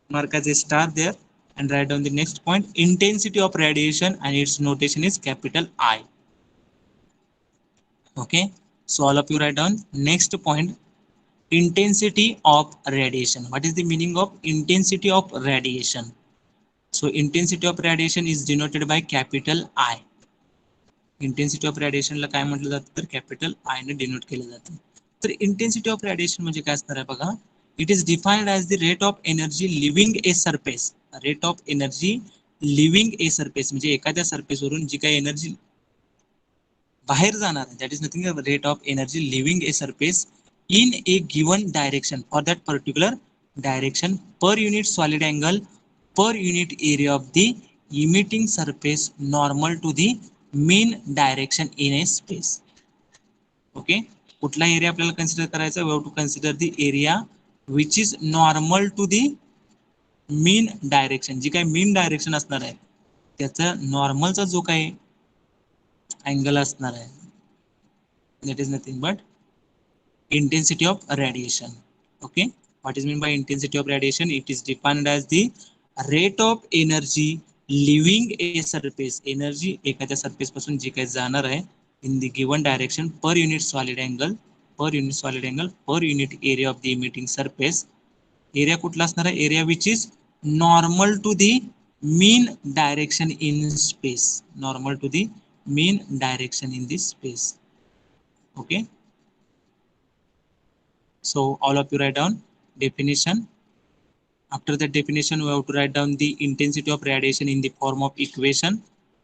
mark as a star there and write down the next point, intensity of radiation, and its notation is capital I. Okay, so all of you write down next point, intensity of radiation. What is the meaning of intensity of radiation? So intensity of radiation is denoted by capital I. Intensity of रेडिएशनला काय म्हटलं जातं तर capital I ने denote केलं जातं. तर intensity of radiation म्हणजे काय असणार आहे बघा, it is defined as the rate of energy living a surface. Rate of energy living a surface म्हणजे एखाद्या सरफेसवरून जी काही एनर्जी बाहेर जाणार आहे, that is nothing rate of energy living a surface in A given direction for that particular direction per unit solid angle per unit area of the emitting surface normal to the mean direction in a space. Okay, कुठला area आपल्याला consider करायचा? We have to consider the area which is normal to the mean direction. जी काही mean direction असणार आहे त्याचा नॉर्मलचा जो काही अँगल असणार आहे, that is nothing but intensity of radiation. Okay, what is meant by intensity of radiation? It is defined as the rate of energy leaving a surface. Energy एखाद्या सरफेस पासून जी काही जाणार आहे in the given direction per unit solid angle, per unit solid angle, per unit area of the emitting surface. Area कुठला असणार आहे? Area which is normal to the mean direction in space, normal to the mean direction in this space. Okay, so all of you write down definition. After the definition we have to write down the intensity of radiation in the form of equation.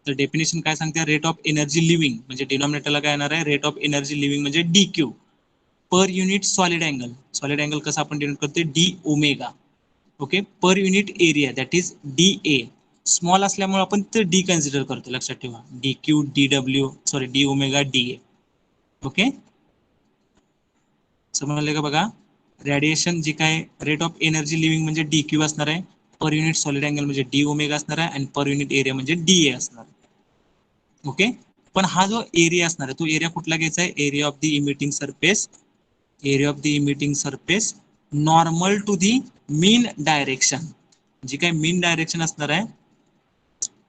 तर definition काय सांगते? Rate of energy living म्हणजे डिनॉमिनेटरला काय येणार आहे? Rate of energy living म्हणजे DQ per unit solid angle कसं आपण डिनोट करतो D omega. Okay, per unit area that is D A. Small असल्यामुळे आपण ते डी कन्सिडर करतो, लक्षात ठेवा. D Q D W sorry D omega D A. Okay, समजले का बघा. रेडिएशन जे काय रेट ऑफ एनर्जी लिव्हिंग म्हणजे डी क्यू असणार आहे, पर युनिट सॉलिड अँगल म्हणजे डी ओमेगा असणार आहे, आणि पर युनिट एरिया म्हणजे डी ए असणार आहे. ओके, पण हा जो एरिया असणार आहे तो एरिया कुठला घ्यायचा आहे, area of the emitting surface, area of the emitting surface normal to the mean direction. जी काय मीन डायरेक्शन असणार आहे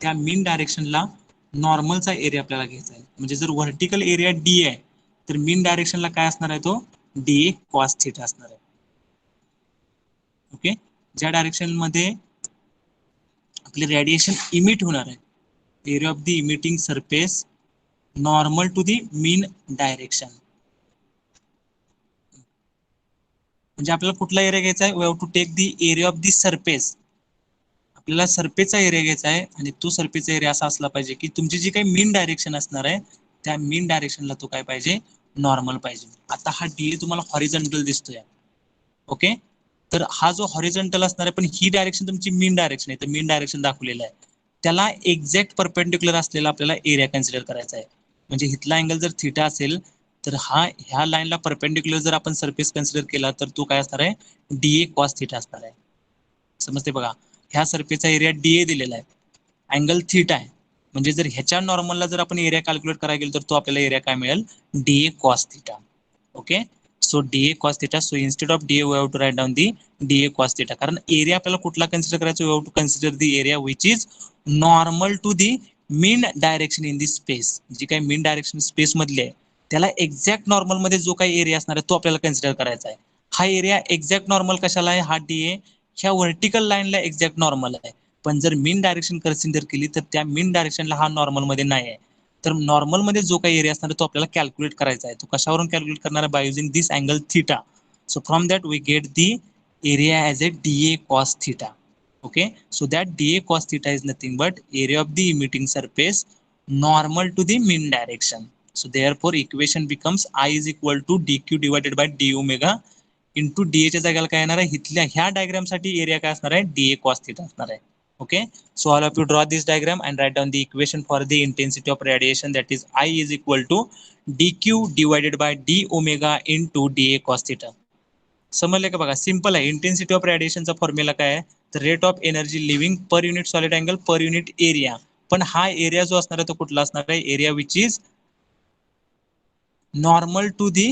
त्या मीन डायरेक्शनला नॉर्मलचा एरिया आपल्याला घ्यायचा आहे. म्हणजे जर व्हर्टिकल एरिया डी आहे तर मीन डायरेक्शनला काय असणार आहे, तो डी ए कॉस थिटा असणार आहे. ओके, ज्या डायरेक्शन मध्ये आपले रेडिएशन इमिट होणार आहे, area of the emitting surface normal to the mean direction. म्हणजे आपल्याला कुठला एरिया घ्यायचा आहे, we have to take the area of the surface. आपल्याला सरफेसचा एरिया घ्यायचा आहे, आणि तो सरफेसचा एरिया असा असला पाहिजे की तुमची जी काही मीन डायरेक्शन असणार आहे त्या मीन डायरेक्शनला तो काय पाहिजे, नॉर्मल पाहिजे. आता हा डी तुम्हाला हॉरिझॉन्टल दिसतोय. ओके, तर हा जो हॉरिझॉन्टल असणार आहे, पण ही डायरेक्शन तुमची मीन डायरेक्शन आहे, तर मीन डायरेक्शन दाखवलेलं आहे, त्याला एक्झॅक्ट परपेंडिक्युलर असलेला आपल्याला एरिया कन्सिडर करायचा आहे. म्हणजे इथला अँगल जर थिटा असेल तर ह्या लाईनला परपेंडिक्युलर जर आपण सरफेस कन्सिडर केला तर तो काय असणार आहे, डी ए कॉस थिटा असणार आहे. समजते बघा, ह्या सरफेसचा एरिया डी ए दिलेला आहे, अँगल थिटा आहे, म्हणजे जर ह्याच्या नॉर्मलला जर आपण एरिया कॅल्क्युलेट करायला गेलो तर तो आपल्याला एरिया काय मिळेल, d A cos theta. Okay, so d A cos theta. So instead of d A we have to write down the d A cos theta. कारण एरिया आपल्याला कुठला कन्सिडर करायचा, we have to consider the area which is normal to the mean direction in the space. जी काही mean direction space मधली आहे त्याला exact normal मध्ये जो काही एरिया असणार आहे तो आपल्याला कन्सिडर करायचा आहे. हा एरिया एक्झॅक्ट नॉर्मल कशाला आहे, हा डी ए ह्या व्हर्टिकल लाईनला एक्झॅक्ट नॉर्मल आहे. पण जर मीन डायरेक्शन कन्सिडर केली तर त्या मीन डायरेक्शनला हा नॉर्मल मध्ये नाही आहे. तर नॉर्मल मध्ये जो काही एरिया असणार आहे तो आपल्याला कॅल्क्युलेट करायचा आहे. तो कशावरून कॅल्क्युलेट करणार आहे, by using this angle theta. So from that we get the area as A D A cos theta. Okay, so that dA cos theta is nothing but area of the emitting surface normal to the mean direction. So therefore equation becomes I is equal to dq divided by d omega into dA च्या जागेला काय येणार आहे, इथल्या ह्या diagram साठी area काय असणार आहे, dA cos theta असणार आहे. Okay, so all of you draw this diagram and write down the equation for the intensity of radiation, that is I is equal to dq divided by d omega into dA cos theta. समजले का बघा, simple आहे. Intensity of रेडिएशनचा formula काय आहे, तर rate of energy living per unit solid angle पर unit area. पण हा एरिया जो असणार आहे तो कुठला असणार आहे, area which is normal to the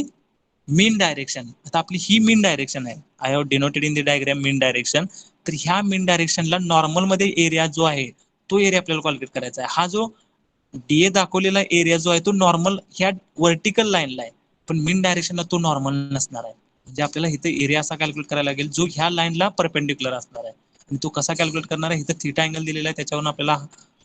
mean direction. आता आपली ही मीन डायरेक्शन आहे, I have denoted in the diagram mean direction. तर ह्या मीन डायरेक्शनला नॉर्मल मध्ये एरिया जो आहे तो एरिया आपल्याला कॅल्क्युलेट करायचा आहे. हा जो डीए दाखवलेला एरिया जो आहे तो नॉर्मल ह्या व्हर्टिकल लाईनला आहे, पण मीन डायरेक्शनला तो नॉर्मल नसणार आहे. म्हणजे आपल्याला इथे एरिया असा कॅल्क्युलेट करायला लागेल जो ह्या लाईनला परपेंडिक्युलर असणार आहे. आणि तो कसा कॅल्क्युलेट करणार आहे, इथं थिटा अँगल दिलेला आहे त्याच्यावरून आपल्याला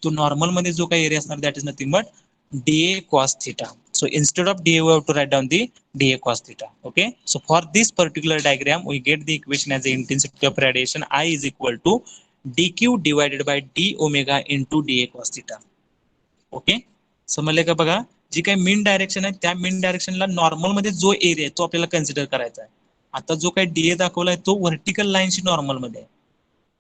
तो नॉर्मल मध्ये जो काही एरिया असणार that is nothing but dA cos theta. So instead of dA we have to write down the dA cos theta. Okay, so for this particular diagram we get the equation as the intensity of radiation I is equal to dq divided by d omega into dA cos theta. Okay, समजले का बघा. जी काही mean direction आहे त्या mean डायरेक्शनला normal मध्ये जो area आहे तो आपल्याला कन्सिडर करायचा आहे. आता जो काही डीए दाखवलाय तो व्हर्टिकल लाईनशी नॉर्मल मध्ये आहे.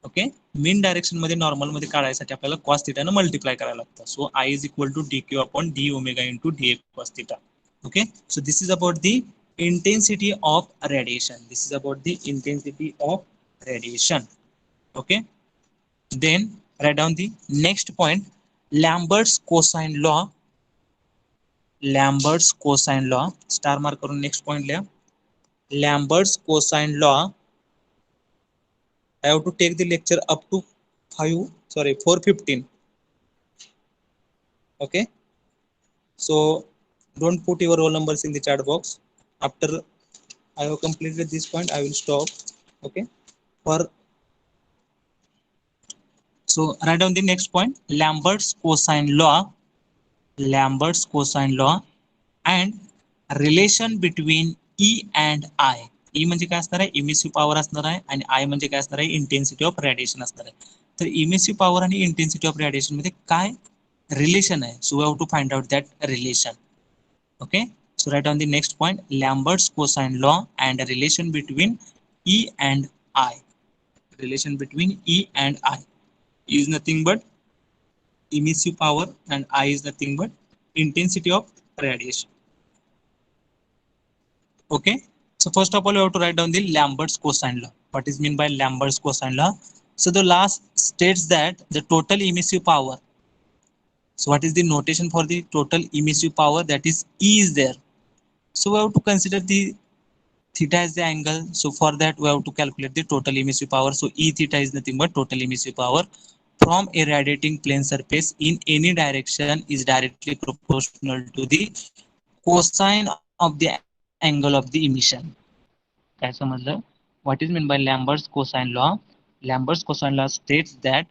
ओके, मीन डायरेक्शन मध्ये नॉर्मल मध्ये काढायसाठी आपल्याला कॉस थिटाने मल्टिप्लाय करायला लागतं. So I is equal to d Q upon d omega into d A cos theta. Okay, so this is about the intensity of radiation. This is about the intensity of radiation. Okay, then write down the next point, Lambert's cosine law. Lambert's cosine law star mark करून next point लिहा. Lambert's cosine law. I have to take the lecture up to 4:15. Okay, so don't put your roll numbers in the chat box. After I have completed this point I will stop. Okay, for so write down the next point, Lambert's cosine law. Lambert's cosine law and relation between E and I. ई म्हणजे काय असणार आहे, emissive power असणार आहे, आणि आय म्हणजे काय असणार आहे, इंटेन्सिटी ऑफ रेडिएशन असणार आहे. तर इमिसिव्ह पॉवर आणि इंटेन्सिटी ऑफ रेडिएशन मध्ये काय रिलेशन आहे, so we have to find out that relation. Okay, So write down the next point, Lambert's cosine law and a relation between E and I. Relation between E and I. E is nothing but emissive power and I is nothing but intensity of radiation. Okay. So first of all, you have to write down the Lambert's cosine law. What is meant by Lambert's cosine law? So the law states that the total emissive power. So what is the notation for the total emissive power? That is E is there. So we have to consider the theta as the angle. So for that we have to calculate the total emissive power. So E theta is nothing but total emissive power from a radiating plane surface in any direction is directly proportional to the cosine of the angle of the emission. काय समजलं? What is meant by Lambert's cosine law? Lambert's cosine law states that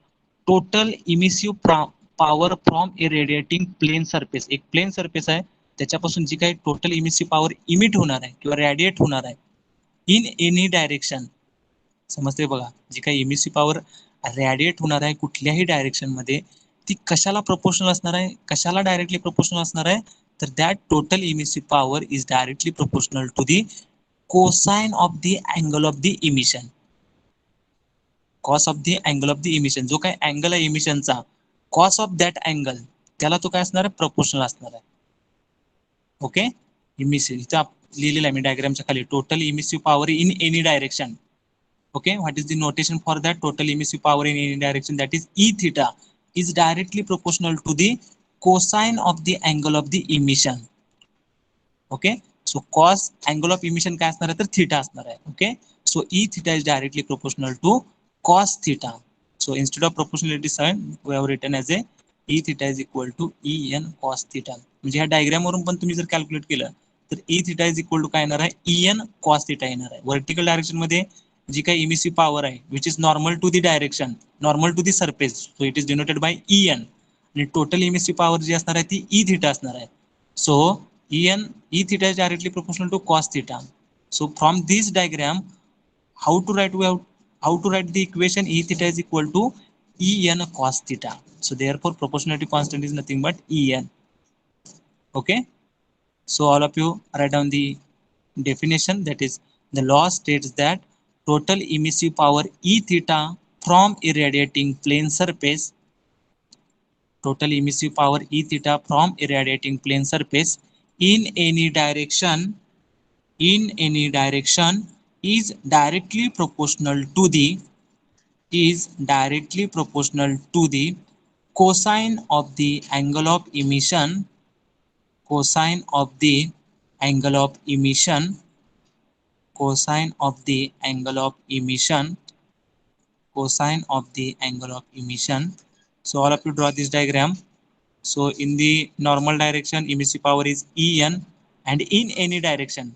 total emissive power from a radiating plane surface, एक plane surface आहे त्याच्यापासून जी काही total emissive power emit होणार आहे किंवा रॅडिएट होणार आहे इन एनी डायरेक्शन, समजते बघा, जी काही इमिसिव्ह पॉवर रॅडिएट होणार आहे कुठल्याही डायरेक्शन मध्ये ती कशाला प्रोपोर्शनल असणार आहे, कशाला डायरेक्टली प्रोपोर्शनल असणार आहे, तर that total emissive power is directly proportional to the cosine of the angle of the emission. Cos of the angle of the emission, जो काय अँगल आहे इमिशनचा, कॉस ऑफ दॅट अँगल त्याला तो काय असणार आहे, प्रोपोर्शनल असणार आहे. ओके. इमिशन इथं लिहिलेलं आहे मी डायग्रामच्या खाली, total emissive power in any direction. Okay, what is the notation for that? Total emissive power in any direction, that is E theta, is directly proportional to the cosine of the angle of the emission. Okay, so cos angle of emission काय असणार आहे, तर theta असणार आहे. Okay, so E theta is directly proportional to cos theta. So instead of proportionality sign we have written as a E theta is equal to E n cos theta. म्हणजे ह्या diagram वरून पण तुम्ही जर calculate केलं तर E theta is equal to काय येणार आहे, E n cos theta येणार आहे. वर्टिकल डायरेक्शन मध्ये जी काही इमिसिव्ह पॉवर आहे which is normal to the direction, normal to the surface, so it is denoted by E N, आणि टोटल इमिसिव्ह पॉवर जी असणार आहे ती ई थिटा असणार आहे. So E N E theta is directly proportional to cos theta. So from this diagram how to write, we how to write the equation E theta is equal to E N cos theta. So therefore proportionality constant is nothing but En. Okay, so all of you write down the definition, that is the law states that total emissive power E theta from irradiating plane surface, total emissive power E theta from irradiating plane surface in any direction, in any direction is directly proportional to the, is directly proportional to the cosine of the angle of emission, cosine of the angle of emission, cosine of the angle of emission, cosine of the angle of emission. So all of you draw this diagram. So in the normal direction emissive power is En, and in any direction,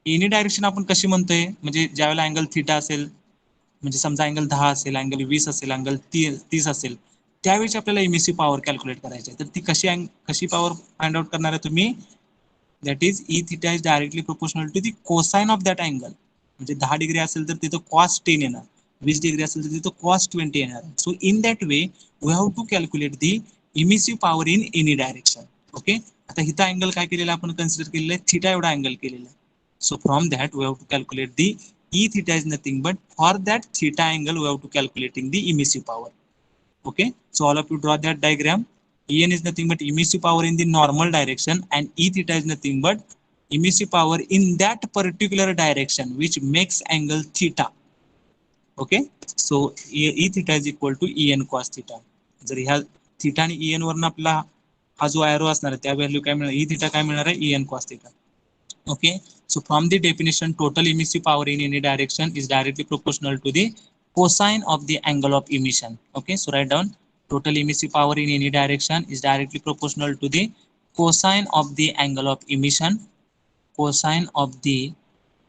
any direction आपण कशी म्हणतोय, म्हणजे ज्यावेळेला angle theta असेल, म्हणजे समजा angle 10 असेल, angle 20 असेल, अँगल 30 असेल, त्यावेळी आपल्याला इमिसिव्ह पॉवर कॅल्क्युलेट करायची आहे. तर ती कशी पॉवर फाइंड आउट करणार आहे तुम्ही, that is E theta is directly proportional to the cosine of that angle. म्हणजे 10 डिग्री असेल तर तिथं cos 10 येणार, 20 डिग्री असेल तर तिथं cos 20 येणार. So in that way we have to calculate the emissive power in any direction. Okay, आता इथं अँगल काय केलेला आपण कन्सिडर केलेलं आहे, थिटा एवढा अँगल केलेला आहे. So from that we have to calculate the E theta is nothing but for that theta angle we have to calculating the emissive power. Okay, so all of you draw that diagram. En is nothing but emissive power in the normal direction, and E theta is nothing but emissive power in that particular direction which makes angle theta. Okay, so E theta is equal to En cos theta. जर ह्या theta आणि En वरून आपला हा जो arrow असणार आहे त्या व्हॅल्यू काय मिळणार, E theta काय मिळणार आहे, En cos theta. Okay, so from the definition total emissive power in any direction is directly proportional to the cosine of the angle of emission. Okay, so write down total emissive power in any direction is directly proportional to the cosine of the angle of emission, cosine of the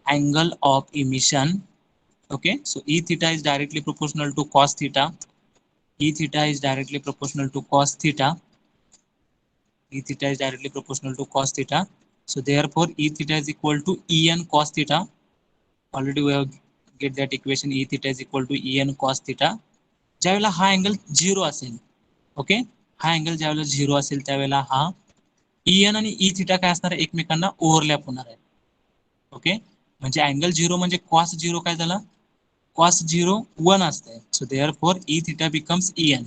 angle of emission. Okay, so E theta is directly proportional to cos theta, E theta is directly proportional to cos theta, E theta is directly proportional to cos theta. So therefore E theta is equal to En cos theta. Already we have get that equation, E theta is equal to En cos theta. ज्यावेळेला हा angle 0 असेल, okay, हा angle ज्यावेळेला 0 असेल त्यावेळेला हा EN आणि ई theta काय असणार आहे, एकमेकांना ओव्हरलॅप होणार आहे. ओके, म्हणजे अँगल 0 म्हणजे कॉस 0 काय झाला, कॉस 0 1 असते. सो देअरफॉर ई थिटा बिकम्स EN.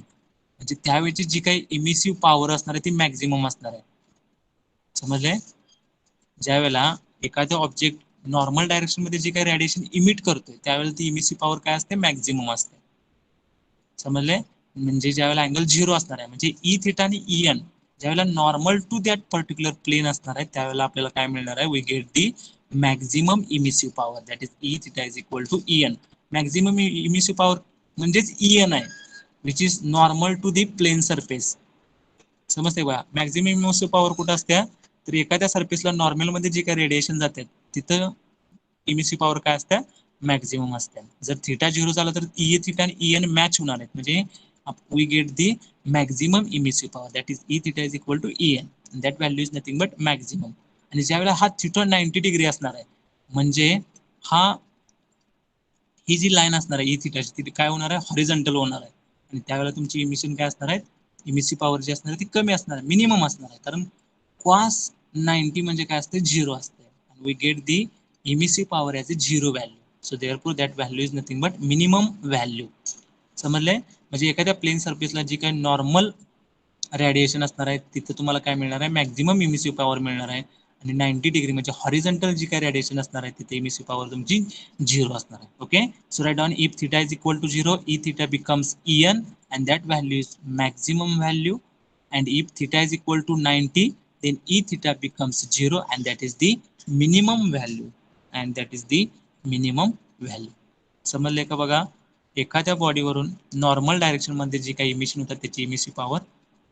म्हणजे त्यावेळची जी काही इमिसिव्ह पॉवर असणार आहे ती मॅक्झिमम असणार आहे. समजले? ज्या वेळेला एखाद्या ऑब्जेक्ट नॉर्मल डायरेक्शन मध्ये जे काही रेडिएशन इमिट करतोय त्यावेळेला ती इमिसिव्ह पॉवर काय असते, मॅक्झिमम असते. समजले? म्हणजे ज्यावेळेला अँगल 0 असणार आहे म्हणजे ई थिटा आणि EN ज्यावेळेला normal to that particular plane असणार आहे त्यावेळेला आपल्याला काय मिळणार आहे, we get the maximum emissive power, that is E theta is equal to EN. Maximum emissive power म्हणजेच EN आहे, which is normal to the plane surface. समजते बघा, मॅक्झिमम इमिसिव्ह पॉवर कुठं असते, तर एखाद्या सरफेसला नॉर्मल मध्ये जे काही रेडिएशन जाते तिथं इमिसिव्ह पॉवर काय असते, मॅक्झिमम असते. जर थिटा 0 झाला तर ई थिटा आणि EN मॅच होणार आहेत, म्हणजे we get the maximum emissive power, that is E theta is equal to EN. That value is nothing but maximum. आणि ज्यावेळेला हा थिटा 90 डिग्री असणार आहे म्हणजे हा ही जी लाईन असणार आहे ई थिटाची ती काय होणार आहे, हॉरिझॉन्टल होणार आहे. आणि त्यावेळेला तुमची इमिशन काय असणार आहे, इमिसिव्ह पॉवर जी असणार आहे ती कमी असणार आहे, मिनिमम असणार आहे. कारण cos 90 म्हणजे काय असते, 0 असते. We get the emissive power as a 0 value. So therefore that value is nothing but minimum value. समजले? म्हणजे एखाद्या प्लेन सरफेसला जी काही नॉर्मल रेडिएशन असणार आहे तिथे तुम्हाला काय मिळणार आहे, मॅक्झिमम इमिसिव्ह पॉवर मिळणार आहे. आणि 90 डिग्री म्हणजे हॉरिझॉन्टल जी काही रेडिएशन असणार आहे तिथे इमिसिव्ह पॉवर तुमची 0 असणार आहे. Okay, so write down if theta is equal to 0, E theta becomes EN and that value is maximum value. And if theta is equal to 90, then E theta becomes 0 and that is the minimum value. And that is the minimum value. समजले का बघा, एखाद्या बॉडीवरून normal direction मध्ये जी काही emission होतात त्याची emissive power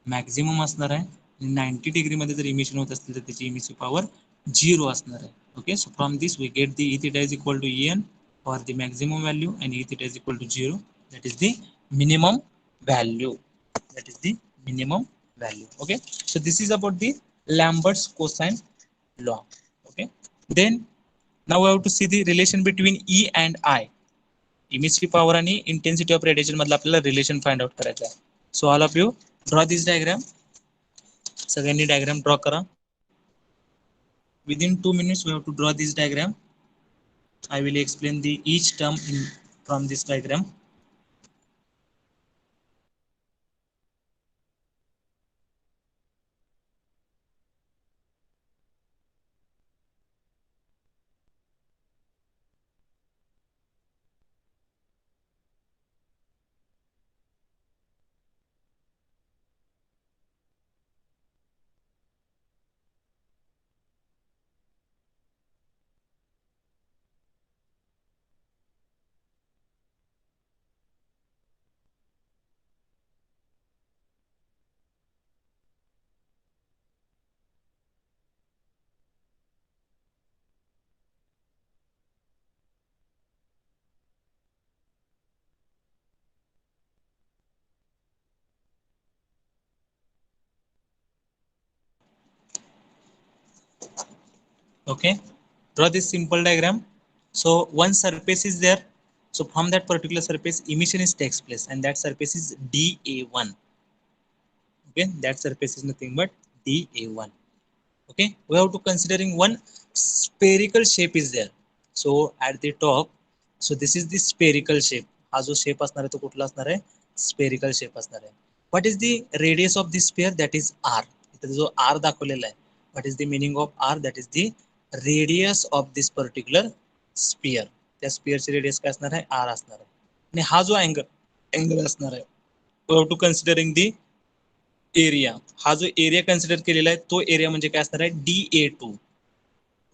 maximum असणार आहे. 90 डिग्री मध्ये जर इमिशन होत असतील तर त्याची इमिसिव्ह पॉवर 0 असणार आहे. Okay, so from this we get the E theta is equal to EN for the maximum value and E theta is equal to 0. That is the minimum value. That is the minimum value. Okay, so this is about the Lambert's cosine law. Okay, then now we have to see the relation between E and I. Emissive power आणि intensity of radiation मधलं आपल्याला relation find out करायचं आहे. सो all of you draw this diagram. सगळ्यांनी diagram draw करा. Within 2 minutes we have to draw this diagram. I will explain the each term from this diagram. Okay, draw this simple diagram. So one surface is there, so from that particular surface emission is takes place and that surface is DA1. Okay, that surface is nothing but DA1. Okay, we have to considering one spherical shape is there. So at the top, so this is the spherical shape. हा जो shape असणार आहे तो कुठला असणार आहे, spherical shape असणार आहे. What is the radius of this sphere, that is R. इथे जो R दाखवलेला आहे, what is the meaning of R, that is the radius of this particular sphere. त्या स्पियरची रेडियस काय असणार आहे, R असणार आहे. आणि हा जो अँगल असणार आहे, we have to considering the area. हा जो एरिया कन्सिडर केलेला आहे तो एरिया म्हणजे काय असणार आहे, DA2.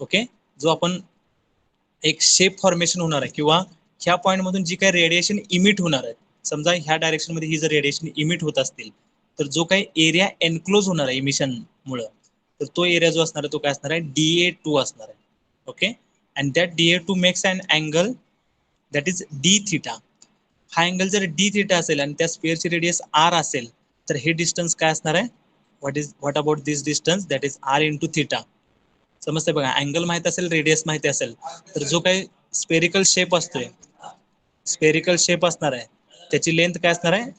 ओके, जो आपण एक शेप फॉर्मेशन होणार आहे किंवा ह्या पॉइंट मधून जी काही रेडिएशन इमिट होणार आहे, समजा ह्या डायरेक्शन मध्ये ही जर रेडिएशन इमिट होत असतील तर जो काही एरिया एनक्लोज होणार आहे इमिशन मुळे, तर तो एरिया जो असणार आहे तो काय असणार आहे, DA2 असणार आहे. Okay, and that DA2 makes on angle that is D theta. हा अँगल जर D थिटा असेल आणि त्या स्पेअरची रेडियस R असेल तर हे डिस्टन्स काय असणार आहे, what about this distance, that is R into theta. समजते बघा, अँगल माहित असेल, रेडियस माहिती असेल तर जो काही स्पेरिकल शेप असतोय, स्पेरिकल शेप असणार आहे त्याची लेंथ काय असणार आहे,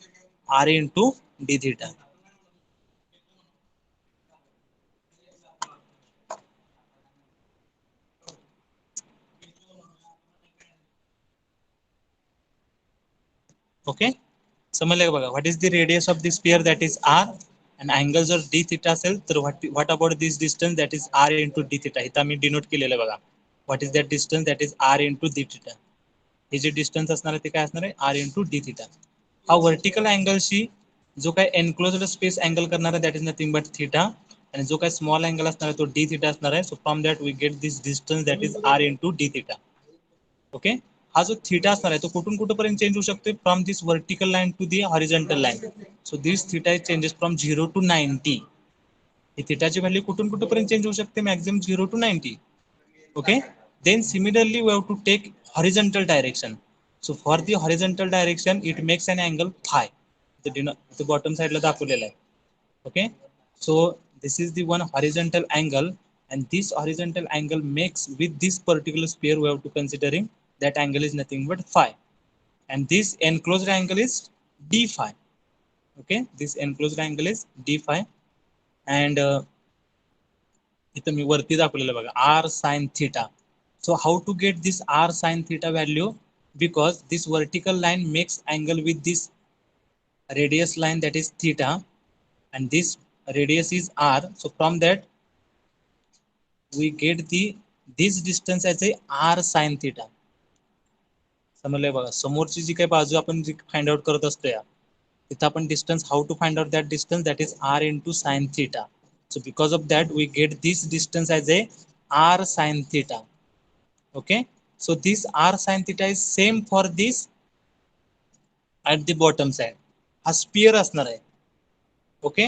R into D theta. Okay, समजलं का बघा. What is the radius of the sphere that is R, आणि अँगल जर डी थिटा असेल तर what about this distance that is R into d theta. इथं आम्ही डिनोट केलेलं बघा. What is that distance that is R into d theta. हे जे डिस्टन्स असणार आहे ते काय असणार आहे, आर इंटू डी थिटा. हा व्हर्टिकल अँगलशी जो काय एनक्लोज्ड स्पेस अँगल करणार आहे that is nothing but theta, आणि जो काय स्मॉल अँगल असणार आहे तो डी थिटा असणार आहे. So from that we get this distance that is R into d theta. Okay, हा जो थिटा असणार आहे तो कुठून कुठपर्यंत चेंज होऊ शकतो, from this vertical line to the horizontal line. So this theta is changes from 0 to 90. ही थिटाची व्हॅल्यू कुठून कुठपर्यंत चेंज होऊ शकते, maximum 0 to 90. Okay, then similarly we have to take horizontal direction. So for the horizontal direction it makes an angle phi. The bottom side ला दाखवलेला आहे. Okay, so this is the one horizontal angle, and this horizontal angle makes with this particular sphere we have to considering that angle is nothing but phi, and this enclosed angle is d phi. Okay, this enclosed angle is d phi, and इथं मी वरती दाखवलेलं बघा, R sine theta. So how to get this R sine theta value, because this vertical line makes angle with this radius line that is theta, and this radius is r. So from that we get the this distance as a r sin theta. समजलंय बघा, समोरची जी काही बाजू आपण जी find out करत असतो या तिथं आपण distance, how to find out that distance that is R into sine theta. So because of that we get this distance as a r sin theta. Okay, so this r sin theta is same for this at the bottom side. हा spear असणार आहे. Okay,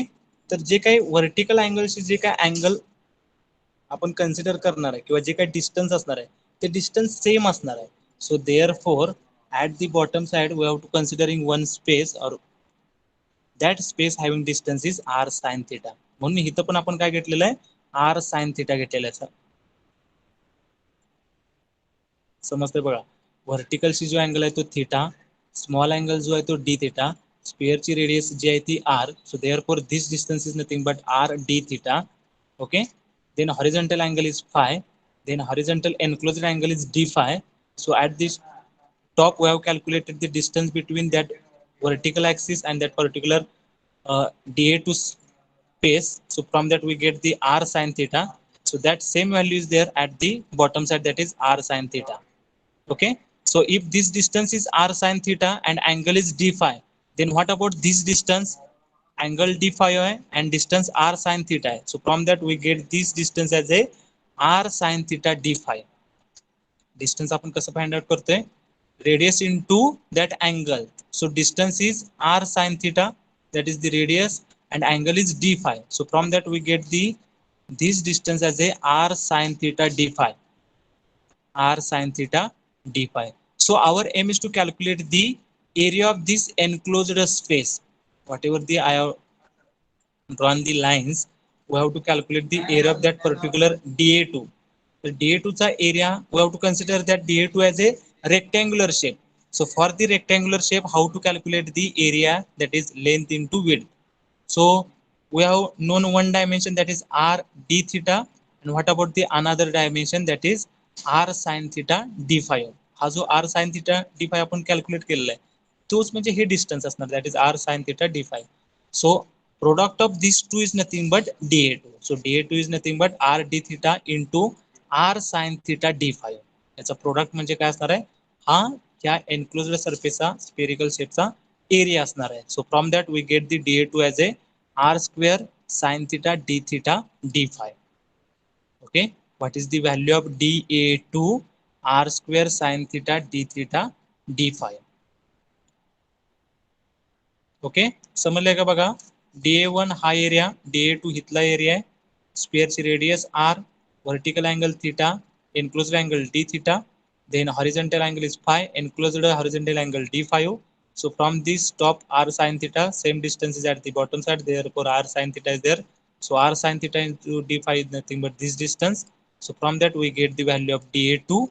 तर जे काही vertical अँगलशी जे काही angle आपण consider करणार आहे किंवा जे काही डिस्टन्स असणार आहे ते डिस्टन्स सेम असणार आहे. So therefore at the bottom side we have to considering one space और that space having distance is R sine theta. म्हणून इथं पण आपण काय घेतलेलं आहे, आर साइन थिटा घेतलेलं आहे. समजते बघा, व्हर्टिकलशी जो अँगल आहे तो थिटा, स्मॉल अँगल जो आहे तो डी थिटा, स्पियरची रेडियस जी आहे ती R. So therefore this distance is nothing but R d theta. Okay, then horizontal angle is phi, then horizontal enclosed angle is d phi. So at this top we have calculated the distance between that vertical axis and that particular dA2 space. So from that we get the r sin theta. So that same value is there at the bottom side, that is r sin theta. Okay, so if this distance is r sin theta and angle is d phi, then what about this distance, angle d phi and distance r sin theta. So from that we get this distance as a r sin theta d phi. Distance आपण कसं find out करतोय, radius into that angle. So distance is r sin theta, that is the radius, and angle is d phi. So from that we get the this distance as a r sin theta d phi. R sin theta d phi. So our aim is to calculate the area of this enclosed space. Whatever the I have drawn the lines, we have to calculate the area of that particular dA2. The dA2 चा area we have to consider that dA2 as a rectangular shape. So for the rectangular shape, how to calculate the area, that is length into width. So we have known one dimension, that is r d theta, and what about the another dimension, that is r sin theta d phi. हा जो r sin theta d phi आपण calculate केलेला आहे तोच म्हणजे हे distance असणार, that is r sin theta d phi. So product of these two is nothing but dA2. So dA2 is nothing but r d theta into r sin theta d phi. याचा product म्हणजे काय असणार आहे, हा त्या enclosed सरफेसचा spherical शेपचा area असणार आहे. So from that we get the dA2 as a r square sin theta d theta d phi. Okay, what is the value of dA2, r square sin theta d theta d phi. ओके, समजलंय का बघा, dA1 हा एरिया, dA2 हितला एरिया आहे, स्पियरची radius R, vertical angle theta, enclosed angle d theta, then horizontal angle is phi, enclosed horizontal angle d5. So from this top r sin theta, same distance is at the bottom side, therefore r sin theta is there. So r sin theta into d5 is nothing but this distance. So from that we get the value of dA2.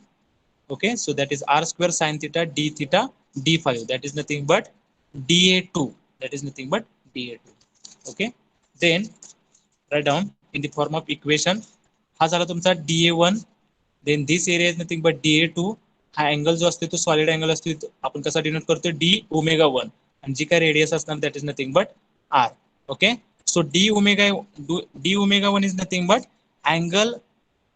Okay, so that is r square sin theta d theta d5, that is nothing but dA2, that is nothing but dA2. Okay, then write down in the form of equation. हा झाला तुमचा dA1, then this area is nothing but dA2, हा angle जो असतो तो solid angle असतो, आपण कसा डिनोट करतो, डी ओमेगा 1, आणि जी काय रेडियस असणार that is nothing but R. Okay, so d omega 1 is nothing but angle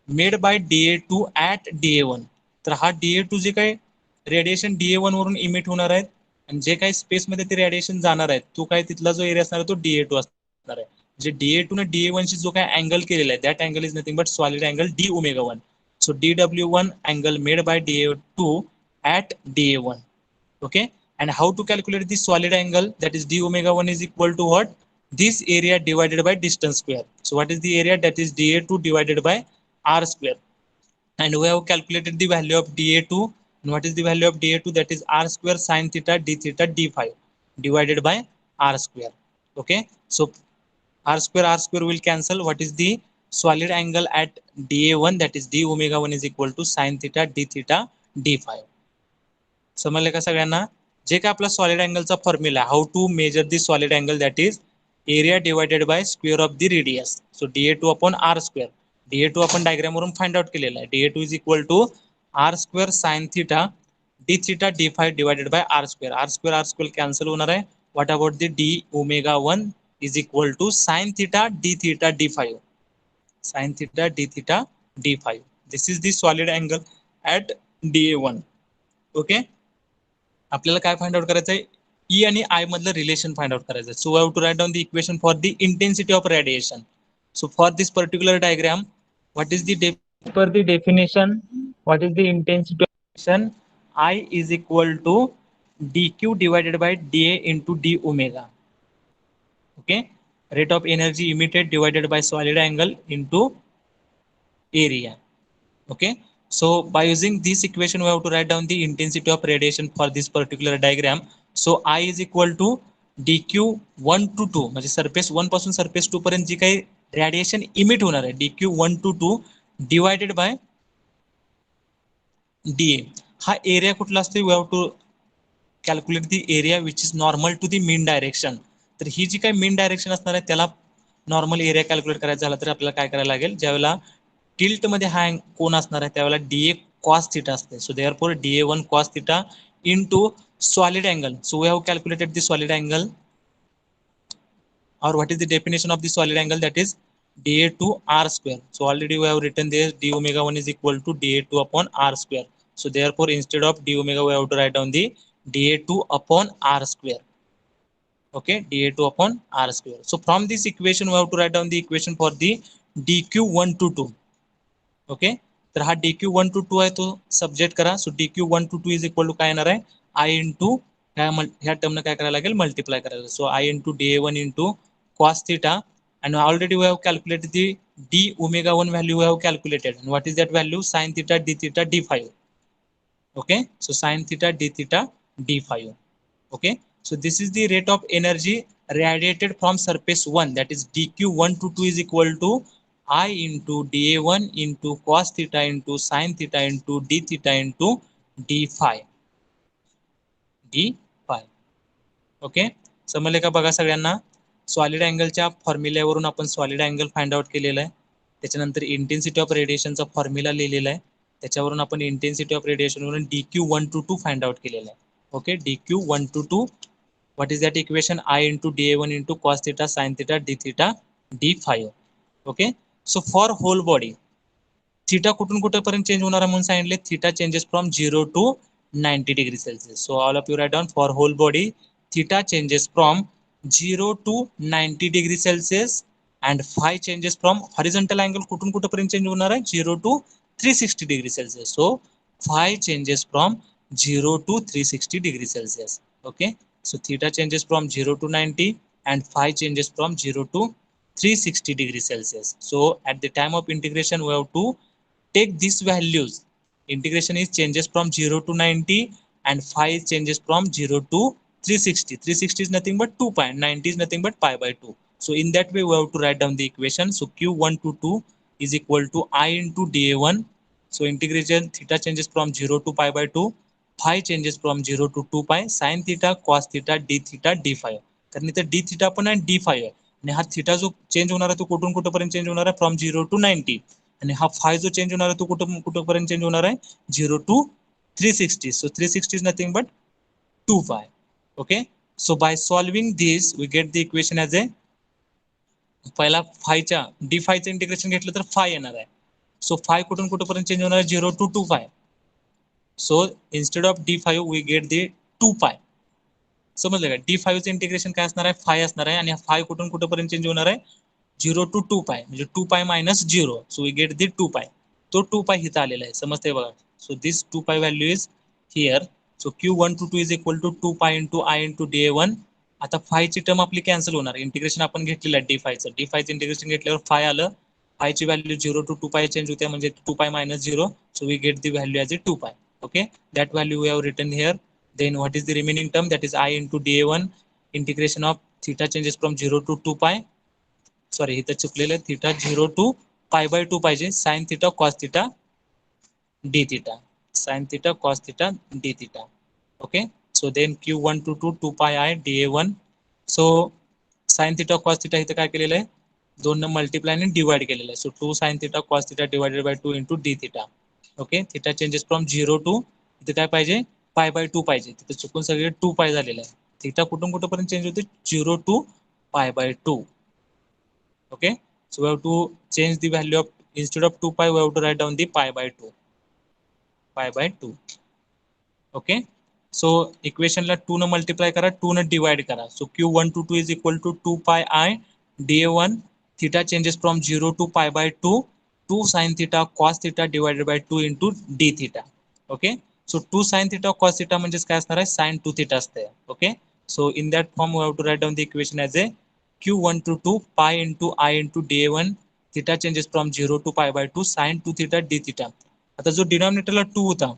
made by DA2 at DA1. तर हा DA2 जे काही रेडिएशन DA1 वरून इमिट होणार आहेत आणि जे काही स्पेसमध्ये ते रेडिएशन जाणार आहेत, तो काय तिथला जो एरिया असणार आहे तो DA2 असणार आहे. म्हणजे DA2 ने DA1 शी जो काय अँगल केलेला आहे that angle is nothing but solid angle D omega 1. So DW1 angle made by DA2 at DA1. Okay, and how to calculate the solid angle, that is d omega 1 is equal to what, this area divided by distance square. So what is the area, that is DA2 divided by r square, and we have calculated the value of DA2, and what is the value of DA2, that is r square sin theta d theta d5 divided by r square. Okay, so r square will cancel. What is the solid angle at DA1, that is d omega 1 is equal to sin theta d theta d5. समजले का सगळ्यांना? जे काय आपला solid अँगलचा formula, how to measure the solid angle, that is area divided by square of the radius. So DA2 upon R square, DA2 आपण diagram वरून find out केलेला आहे. DA2 is equal to R square sine theta d theta d5 divided by R square cancel होणार आहे. What about the d omega 1 is equal to sin theta d theta d5, sin theta d theta d5. This is the solid angle at DA1. Okay, आपल्याला काय find out करायचं आहे, ई आणि आय मधलं relation find out करायचं आहे. So we have to write down the equation for the intensity of radiation. So for this particular diagram, what is the per the definition, what is the intensity of radiation, I is equal to dq divided by dA into d omega. Okay, rate of energy emitted divided by solid angle into area. Okay, so by using this equation we have to write down the intensity of radiation for this particular diagram. So I is equal to dq 1 to 2, म्हणजे surface 1 पासून surface 2 पर्यंत जी काही radiation emit होणार आहे dq 1 to 2 divided by dA. हा एरिया कुठला असतो, we have to calculate the area which is normal to the mean direction. तर ही जी काही मीन डायरेक्शन असणार आहे त्याला नॉर्मल एरिया कॅल्क्युलेट करायचा झाला तर आपल्याला काय करायला लागेल, ज्यावेळेला टिल्ट मध्ये हा कोण असणार आहे त्यावेळेला DA cos theta असते. सो therefore DA1 cos theta into solid angle. So we have calculated the solid angle, or what is the definition of the solid angle, that is DA2 r square. So already we have written there d omega 1 is equal to DA2 upon r square. So therefore instead of d omega we have to write down the DA2 upon r square. Okay, DA2 upon r square. So from this equation we have to write down the equation for the dq1 to 2. Okay, तर हा dq1 to 2 आहे तो subject करा. So dq1 to 2 is equal to काय येणार आहे, I into ह्या टर्मने काय करायला लागेल, मल्टिप्लाय करायला. So I into DA1 into cos theta, and already we have calculated the d omega 1 value we have calculated, and what is that value, sin theta d theta d5. Okay, so sin theta d theta d5. Okay, so this is the rate of energy radiated from surface 1, that is dq1 to 2 is equal to I into DA1 into cos theta into sin theta into d theta into d5. d5. Okay, समजले का बघा सगळ्यांना? Solid अँगलच्या फॉर्म्युल्यावरून आपण solid angle find out केलेला आहे. त्याच्यानंतर intensity of रेडिएशनचा formula लिहिलेला आहे. त्याच्यावरून आपण इंटेन्सिटी ऑफ रेडिएशनवरून DQ1 to 2 फाइंड आउट केलेला आहे. Okay, DQ1 to 2, what is that equation, I into DA1 into cos theta sin theta d theta d5. Okay, so for whole body theta कुठून कुठेपर्यंत change होणार आहे म्हणून सांगितले, theta changes from 0 to 90 degree Celsius. So all of you write down for whole body theta changes from 0 to 90 degree Celsius, and phi changes from horizontal angle कुठून कुठेपर्यंत change होणार आहे, 0 to 360 degree Celsius. So phi changes from 0 to 360 degree Celsius. Okay, so theta changes from 0 to 90 and phi changes from 0 to 360 degrees Celsius. So at the time of integration we have to take these values. Integration is changes from 0 to 90 and phi changes from 0 to 360. 360 is nothing but 2 pi, 90 is nothing but pi by 2. So in that way we have to write down the equation. So q1 to 2 is equal to I into DA1. So integration theta changes from 0 to pi by 2, phi changes from 0 to 2 pi, sin theta cos theta d theta d5. कारण इथे d theta पण आहे d5 आहे, आणि हा theta जो change होणार आहे तो कुठून कुठेपर्यंत चेंज होणार आहे, फ्रॉम 0 to 90, आणि हा फाय जो चेंज होणार आहे तो कुठपर्यंत चेंज होणार आहे, 0 to 360. So 360 is nothing but 2 pi. Okay. So by solving this, we get the equation as a पहिला फायच्या डी फायचं इंटिग्रेशन घेतलं तर फाय येणार आहे. सो फाय कुठून कुठपर्यंत चेंज होणार आहे 0 to 2 pi. So instead of d5 we get the 2 pi. समजलं का? d5 चं इंटिग्रेशन काय असणार आहे फाय असणार आहे आणि फाय कुठून कुठपर्यंत चेंज होणार आहे 0 to 2 pi म्हणजे 2 pi minus 0. So we get the 2 pi. तो 2 pi इथं आलेला आहे समजते बघा. So this 2 pi value is here. So Q122 is equal to 2 pi into I into DA1. आता फायची टर्म आपली कॅन्सल होणार. इंटिग्रेशन आपण घेतलेलं आहे d5चं. d5चं इंटिग्रेशन घेतल्यावर फाय आलं. फायची व्हॅल्यू 0 to 2 pi चेंज होते म्हणजे 2 pi minus 0. So we get the value as a 2 pi. Okay, that value we have written here. Then what is the remaining term? That is I into dA1. Integration of theta changes from 0 to 2 pi. Sorry, इथं चुकलेलं आहे. theta 0 to pi by 2 पाहिजे. sin theta cos theta d theta. sin theta cos theta d theta. Okay, so then Q122 2 pi I dA1. So sin theta cos theta इथं काय केलेलं आहे 2 ने multiply आणि divide केलेलं आहे. सो 2 sin theta cos theta divided by 2 into d theta. Okay, theta changes from 0 to इथे काय पाहिजे पाय बाय 2 पाहिजे. तिथे चुकून सगळे 2 पाय झालेलं आहे. थिटा कुठून कुठपर्यंत चेंज होते 0 to pi by 2. Okay, so we have to change the value of instead of 2 pi we have to write down the pi by 2. pi by 2. Okay, सो इक्वेशनला 2 न मल्टिप्लाय करा 2 न डिवाइड करा. सो Q122 is equal to 2 pi I dA1. theta changes from 0 to pi by 2. 2 sin theta cos theta divided by 2 into d theta. Okay, so 2 sin theta cos theta म्हणजेच काय असणार आहे sin 2 theta असते. Okay, so in that form we have to write down the equation as a Q122 pi into I into dA1. theta changes from 0 to pi by 2 sin 2 theta d theta. आता जो डिनॉमिनेटरला 2 होता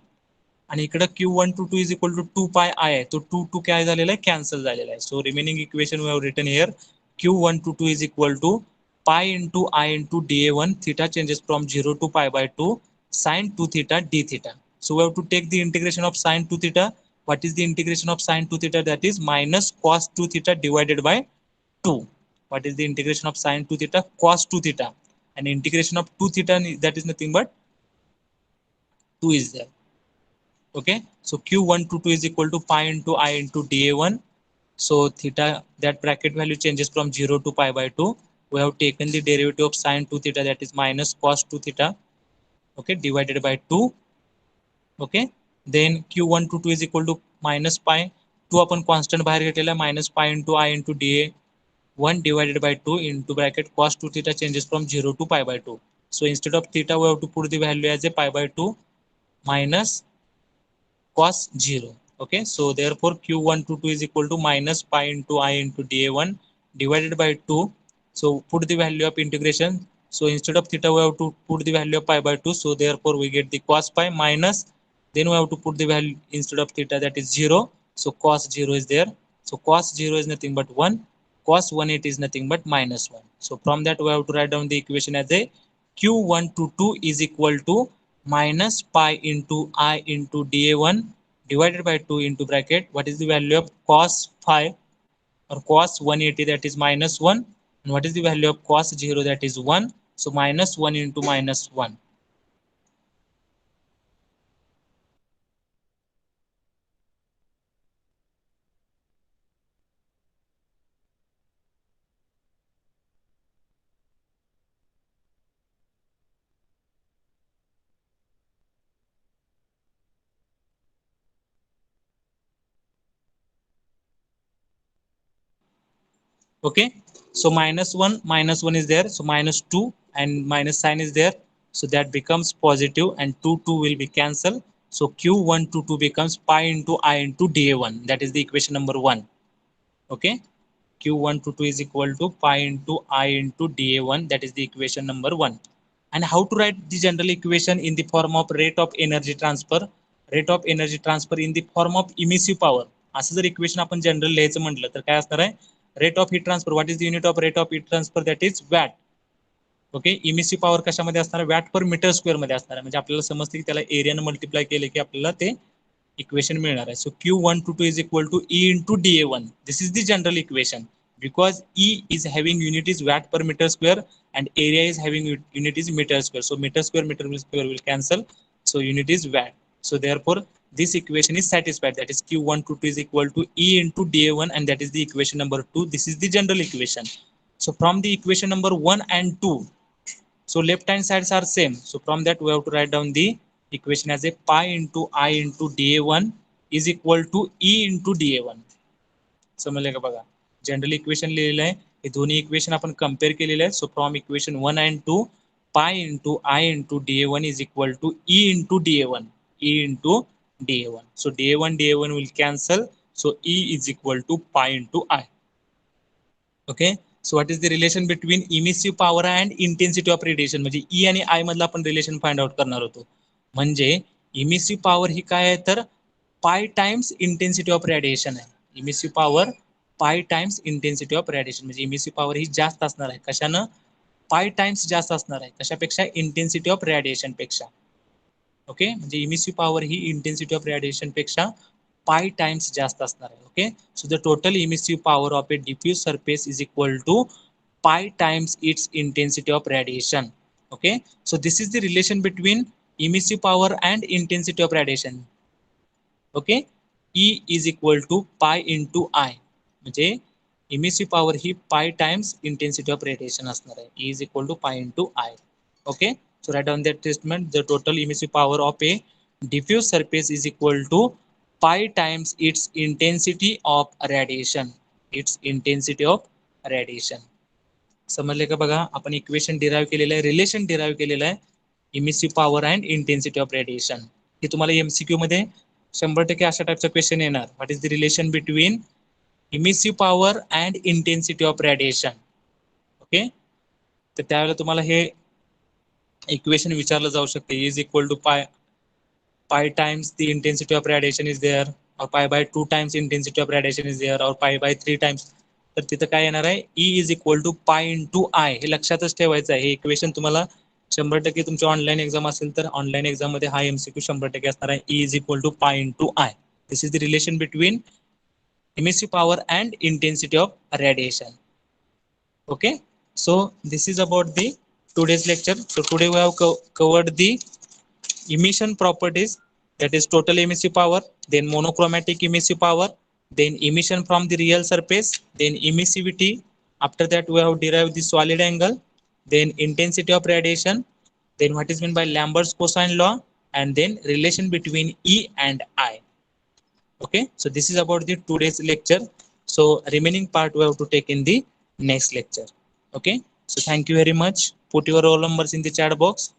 आणि इकडे Q122 is equal to 2 pi I आहे तो 2 काय झालेला आहे कॅन्सल झालेला आहे. So remaining equation we have written here Q122 is equal to pi into I into dA1. theta changes from 0 to pi by 2 sin 2 theta d theta. So we have to take the integration of sin 2 theta. What is the integration of sin 2 theta? That is minus cos 2 theta divided by 2. What is the integration of sin 2 theta? Cos 2 theta. And integration of 2 theta, that is nothing but 2 is there. Okay, so Q122 is equal to pi into I into dA1. So theta, that bracket value changes from 0 to pi by 2. We have taken the derivative of sin 2 theta, that is minus cos 2 theta. Okay, divided by 2. Okay, then Q122 is equal to minus pi. 2 आपण constant बाहेर घेतलेला minus pi into I into dA1 divided by 2 into bracket cos 2 theta changes from 0 to pi by 2. So instead of theta we have to put the value as a pi by 2 minus cos 0. Okay, so therefore Q122 is equal to minus pi into I into dA1 divided by 2. So put the value of integration. So instead of theta we have to put the value of pi by 2. So therefore we get the cos pi minus, then we have to put the value instead of theta, that is 0. So cos 0 is there. So cos 0 is nothing but 1. Cos 180 is nothing but minus 1. So from that we have to write down the equation as a Q122 is equal to minus pi into I into dA1 divided by 2 into bracket. What is the value of cos 5 or cos 180, that is minus 1. And what is the value of cos 0, that is 1. So minus 1 into minus 1. Okay, so minus 1 is there, so minus 2 and minus sign is there, so that becomes positive and 2 will be cancelled. So Q122 becomes pi into I into dA1, that is the equation number 1. Okay, Q122 is equal to pi into I into dA1, that is the equation number 1. And how to write the general equation in the form of rate of energy transfer? Rate of energy transfer in the form of emissive power. असं जर equation आपण general लिहायचं म्हटलं तर काय असणार आहे rate of heat transfer. What is the unit of rate of heat transfer? That is watt. Okay, emissive power कशामध्ये असणार आहे वॅट पर मीटर स्क्वेअर मध्ये असणार आहे. म्हणजे आपल्याला समजते की त्याला एरियाने मल्टिप्लाय केले की आपल्याला ते इक्वेशन मिळणार आहे. सो Q122 is equal to E into dA1. This is the general equation because E is having unit is watt per meter square and area is having unit is meter square. So meter square will cancel. So unit is watt. So therefore this equation is satisfied, that is Q122 is equal to E into dA1, and that is the equation number 2. This is the general equation. So from the equation number 1 and 2, so left hand sides are same, so from that we have to write down the equation as a pi into I into dA1 is equal to E into dA1. समजले का बघा, general equation लिहिलेलं आहे, हे दोन्ही equation आपण compare केलेले आहे. So from equation 1 and 2, pi into I into dA1 is equal to E into dA1, E into dA1. So dA1 will cancel, so E is equal to pi into I. Okay, so what is the relation between emissive power and intensity of radiation? म्हणजे E आणि I मधला आपण relation find out करणार होतो. म्हणजे emissive power ही काय आहे तर pi times intensity of radiation आहे. Emissive power pi times intensity of radiation, म्हणजे इमिसिव्ह पॉवर ही जास्त असणार आहे. कशानं? पाय टाइम्स जास्त असणार आहे. कशापेक्षा? इंटेन्सिटी ऑफ रेडिएशन पेक्षा. ओके, म्हणजे इमिसिव्ह पॉवर ही इंटेन्सिटी ऑफ रेडिएशन पेक्षा pi times जास्त असणार आहे. Okay, so the total emissive power of a diffuse surface is equal to pi times its intensity of radiation. Okay, so this is the relation between emissive power and intensity of radiation. Okay, E is equal to pi into I, म्हणजे emissive power he pi times intensity of radiation असणार आहे. E is equal to pi into I. Okay, so write down that statement. The total emissive power of a diffuse surface is equal to pi times its intensity of radiation. Its intensity of radiation. समजले का बघा, आपण equation derive केलेलं आहे, relation derive केलेलं आहे emissive power and intensity of radiation. हे तुम्हाला एमसीक्यू मध्ये 100% अशा टाइपचा क्वेश्चन येणार. What is the relation between emissive power and intensity of radiation. Okay, तर त्यावेळेला तुम्हाला हे इक्वेशन विचारलं जाऊ शकते. Is equal to pi times the intensity of radiation is there, or pi by 2 times intensity of radiation is there, or pi by 3 times. तर तिथं काय येणार आहे? E is equal to pi into I. हे लक्षातच ठेवायचं आहे. हे equation तुम्हाला 100% तुमच्या ऑनलाईन एक्झाम असेल तर ऑनलाईन एक्झाम मध्ये हा एमसीक्यू 100% असणार आहे. E is equal to pi into I. This is the relation between emissive power and intensity of radiation. Okay, so this is about the today's lecture. So today we have covered the emission properties, that is total emissive power, then monochromatic emissive power, then emission from the real surface, then emissivity. After that we have derived the solid angle, then intensity of radiation, then what is meant by Lambert's cosine law, and then relation between E and I. Okay, so this is about the today's lecture. So remaining part we have to take in the next lecture. Okay, so thank you very much. Put your roll numbers in the chat box.